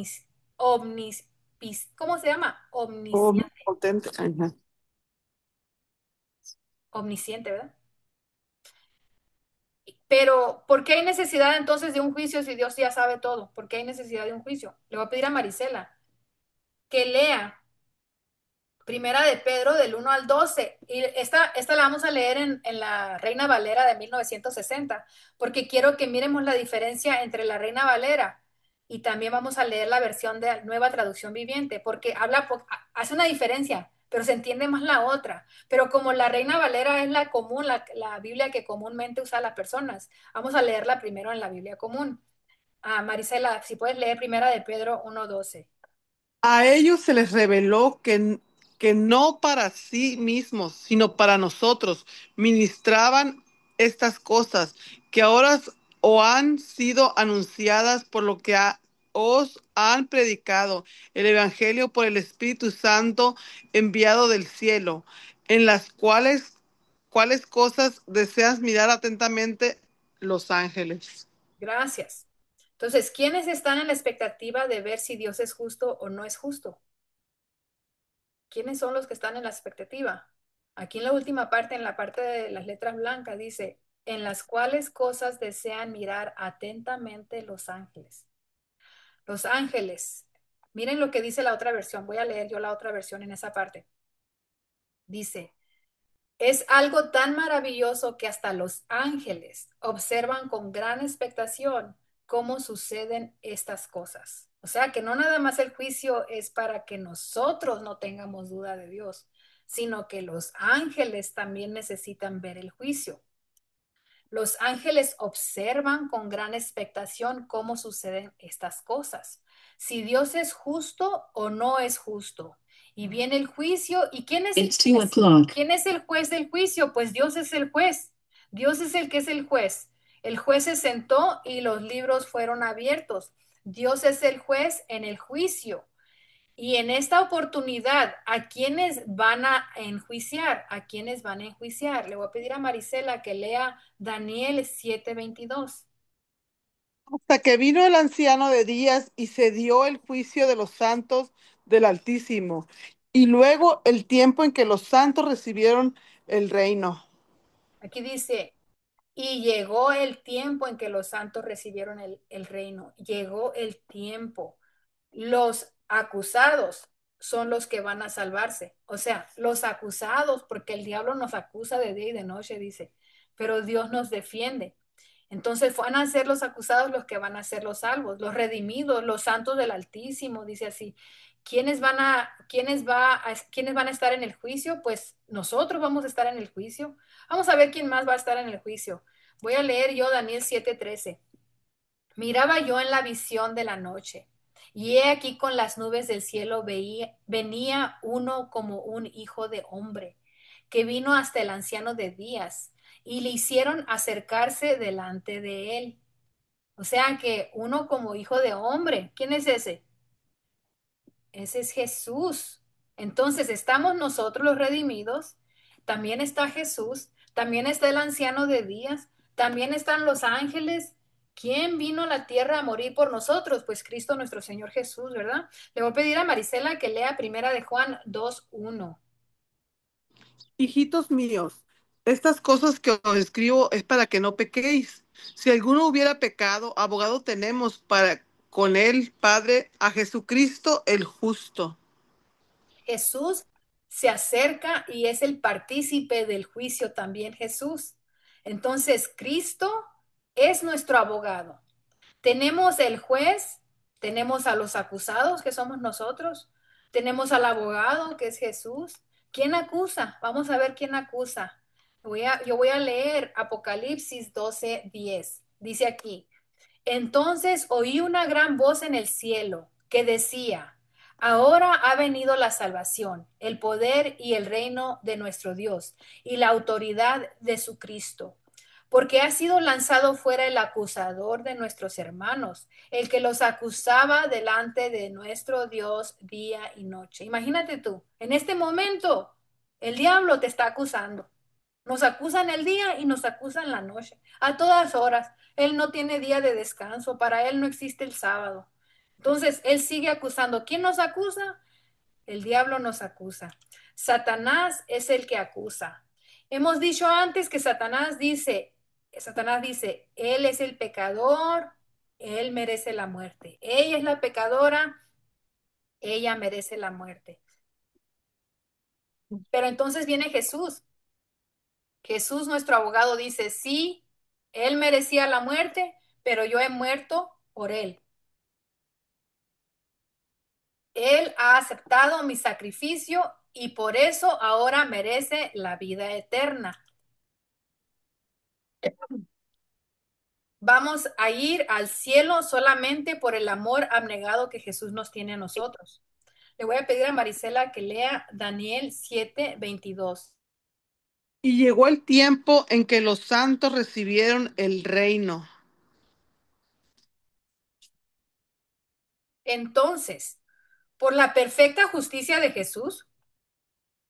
se llama? Omnipotente. Ajá. Omnisciente, ¿verdad? Pero, ¿por qué hay necesidad entonces de un juicio si Dios ya sabe todo? ¿Por qué hay necesidad de un juicio? Le voy a pedir a Marisela que lea Primera de Pedro del 1 al 12. Y esta la vamos a leer en la Reina Valera de 1960, porque quiero que miremos la diferencia entre la Reina Valera y también vamos a leer la versión de Nueva Traducción Viviente, porque hace una diferencia, pero se entiende más la otra. Pero como la Reina Valera es la común, la Biblia que comúnmente usan las personas, vamos a leerla primero en la Biblia común. Marisela, si puedes leer Primera de Pedro 1:12. A ellos se les reveló que no para sí mismos, sino para nosotros, ministraban estas cosas que ahora os han sido anunciadas por lo que os han predicado el Evangelio por el Espíritu Santo enviado del cielo, en las cuales cosas deseas mirar atentamente los ángeles. Gracias. Entonces, ¿quiénes están en la expectativa de ver si Dios es justo o no es justo? ¿Quiénes son los que están en la expectativa? Aquí en la última parte, en la parte de las letras blancas, dice, en las cuales cosas desean mirar atentamente los ángeles. Los ángeles. Miren lo que dice la otra versión. Voy a leer yo la otra versión en esa parte. Dice, es algo tan maravilloso que hasta los ángeles observan con gran expectación cómo suceden estas cosas. O sea que no nada más el juicio es para que nosotros no tengamos duda de Dios, sino que los ángeles también necesitan ver el juicio. Los ángeles observan con gran expectación cómo suceden estas cosas. Si Dios es justo o no es justo. Y viene el juicio. ¿Y quién es el juez? ¿Quién es el juez del juicio? Pues Dios es el juez. Dios es el que es el juez. El juez se sentó y los libros fueron abiertos. Dios es el juez en el juicio. Y en esta oportunidad, ¿a quiénes van a enjuiciar? ¿A quiénes van a enjuiciar? Le voy a pedir a Marisela que lea Daniel 7:22. Hasta que vino el anciano de días y se dio el juicio de los santos del Altísimo, y luego el tiempo en que los santos recibieron el reino. Aquí dice, y llegó el tiempo en que los santos recibieron el reino. Llegó el tiempo. Los acusados son los que van a salvarse. O sea, los acusados, porque el diablo nos acusa de día y de noche, dice, pero Dios nos defiende. Entonces van a ser los acusados los que van a ser los salvos, los redimidos, los santos del Altísimo, dice así. ¿Quiénes van a estar en el juicio? Pues nosotros vamos a estar en el juicio. Vamos a ver quién más va a estar en el juicio. Voy a leer yo Daniel 7:13. Miraba yo en la visión de la noche, y he aquí con las nubes del cielo venía uno como un hijo de hombre, que vino hasta el anciano de días, y le hicieron acercarse delante de él. O sea que uno como hijo de hombre, ¿quién es ese? Ese es Jesús. Entonces estamos nosotros los redimidos, también está Jesús, también está el anciano de días, también están los ángeles. ¿Quién vino a la tierra a morir por nosotros? Pues Cristo nuestro Señor Jesús, ¿verdad? Le voy a pedir a Marisela que lea primera de Juan 2:1. Hijitos míos, estas cosas que os escribo es para que no pequéis. Si alguno hubiera pecado, abogado tenemos para con el Padre a Jesucristo el justo. Jesús se acerca y es el partícipe del juicio también Jesús. Entonces, Cristo es nuestro abogado. Tenemos el juez, tenemos a los acusados, que somos nosotros, tenemos al abogado, que es Jesús. ¿Quién acusa? Vamos a ver quién acusa. Yo voy a leer Apocalipsis 12:10. Dice aquí, entonces oí una gran voz en el cielo que decía, ahora ha venido la salvación, el poder y el reino de nuestro Dios y la autoridad de su Cristo, porque ha sido lanzado fuera el acusador de nuestros hermanos, el que los acusaba delante de nuestro Dios día y noche. Imagínate tú, en este momento el diablo te está acusando. Nos acusan el día y nos acusan la noche, a todas horas. Él no tiene día de descanso, para él no existe el sábado. Entonces, él sigue acusando. ¿Quién nos acusa? El diablo nos acusa. Satanás es el que acusa. Hemos dicho antes que Satanás dice, él es el pecador, él merece la muerte. Ella es la pecadora, ella merece la muerte. Pero entonces viene Jesús. Jesús, nuestro abogado, dice, sí, él merecía la muerte, pero yo he muerto por él. Él ha aceptado mi sacrificio y por eso ahora merece la vida eterna. Vamos a ir al cielo solamente por el amor abnegado que Jesús nos tiene a nosotros. Le voy a pedir a Marisela que lea Daniel 7:22. Y llegó el tiempo en que los santos recibieron el reino. Entonces, por la perfecta justicia de Jesús,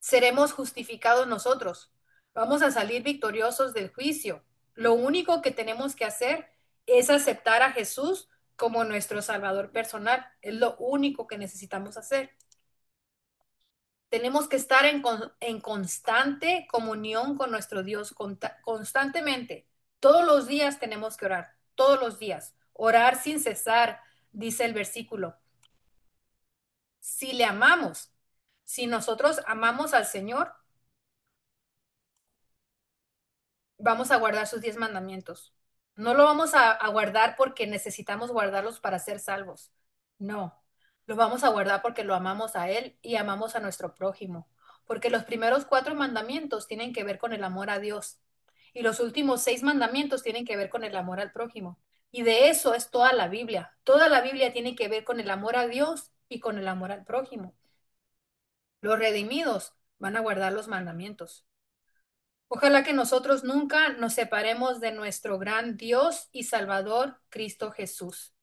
seremos justificados nosotros. Vamos a salir victoriosos del juicio. Lo único que tenemos que hacer es aceptar a Jesús como nuestro Salvador personal. Es lo único que necesitamos hacer. Tenemos que estar en constante comunión con nuestro Dios, constantemente. Todos los días tenemos que orar, todos los días. Orar sin cesar, dice el versículo. Si le amamos, si nosotros amamos al Señor, vamos a guardar sus 10 mandamientos. No lo vamos a guardar porque necesitamos guardarlos para ser salvos. No, lo vamos a guardar porque lo amamos a Él y amamos a nuestro prójimo. Porque los primeros 4 mandamientos tienen que ver con el amor a Dios. Y los últimos 6 mandamientos tienen que ver con el amor al prójimo. Y de eso es toda la Biblia. Toda la Biblia tiene que ver con el amor a Dios y con el amor al prójimo. Los redimidos van a guardar los mandamientos. Ojalá que nosotros nunca nos separemos de nuestro gran Dios y Salvador, Cristo Jesús.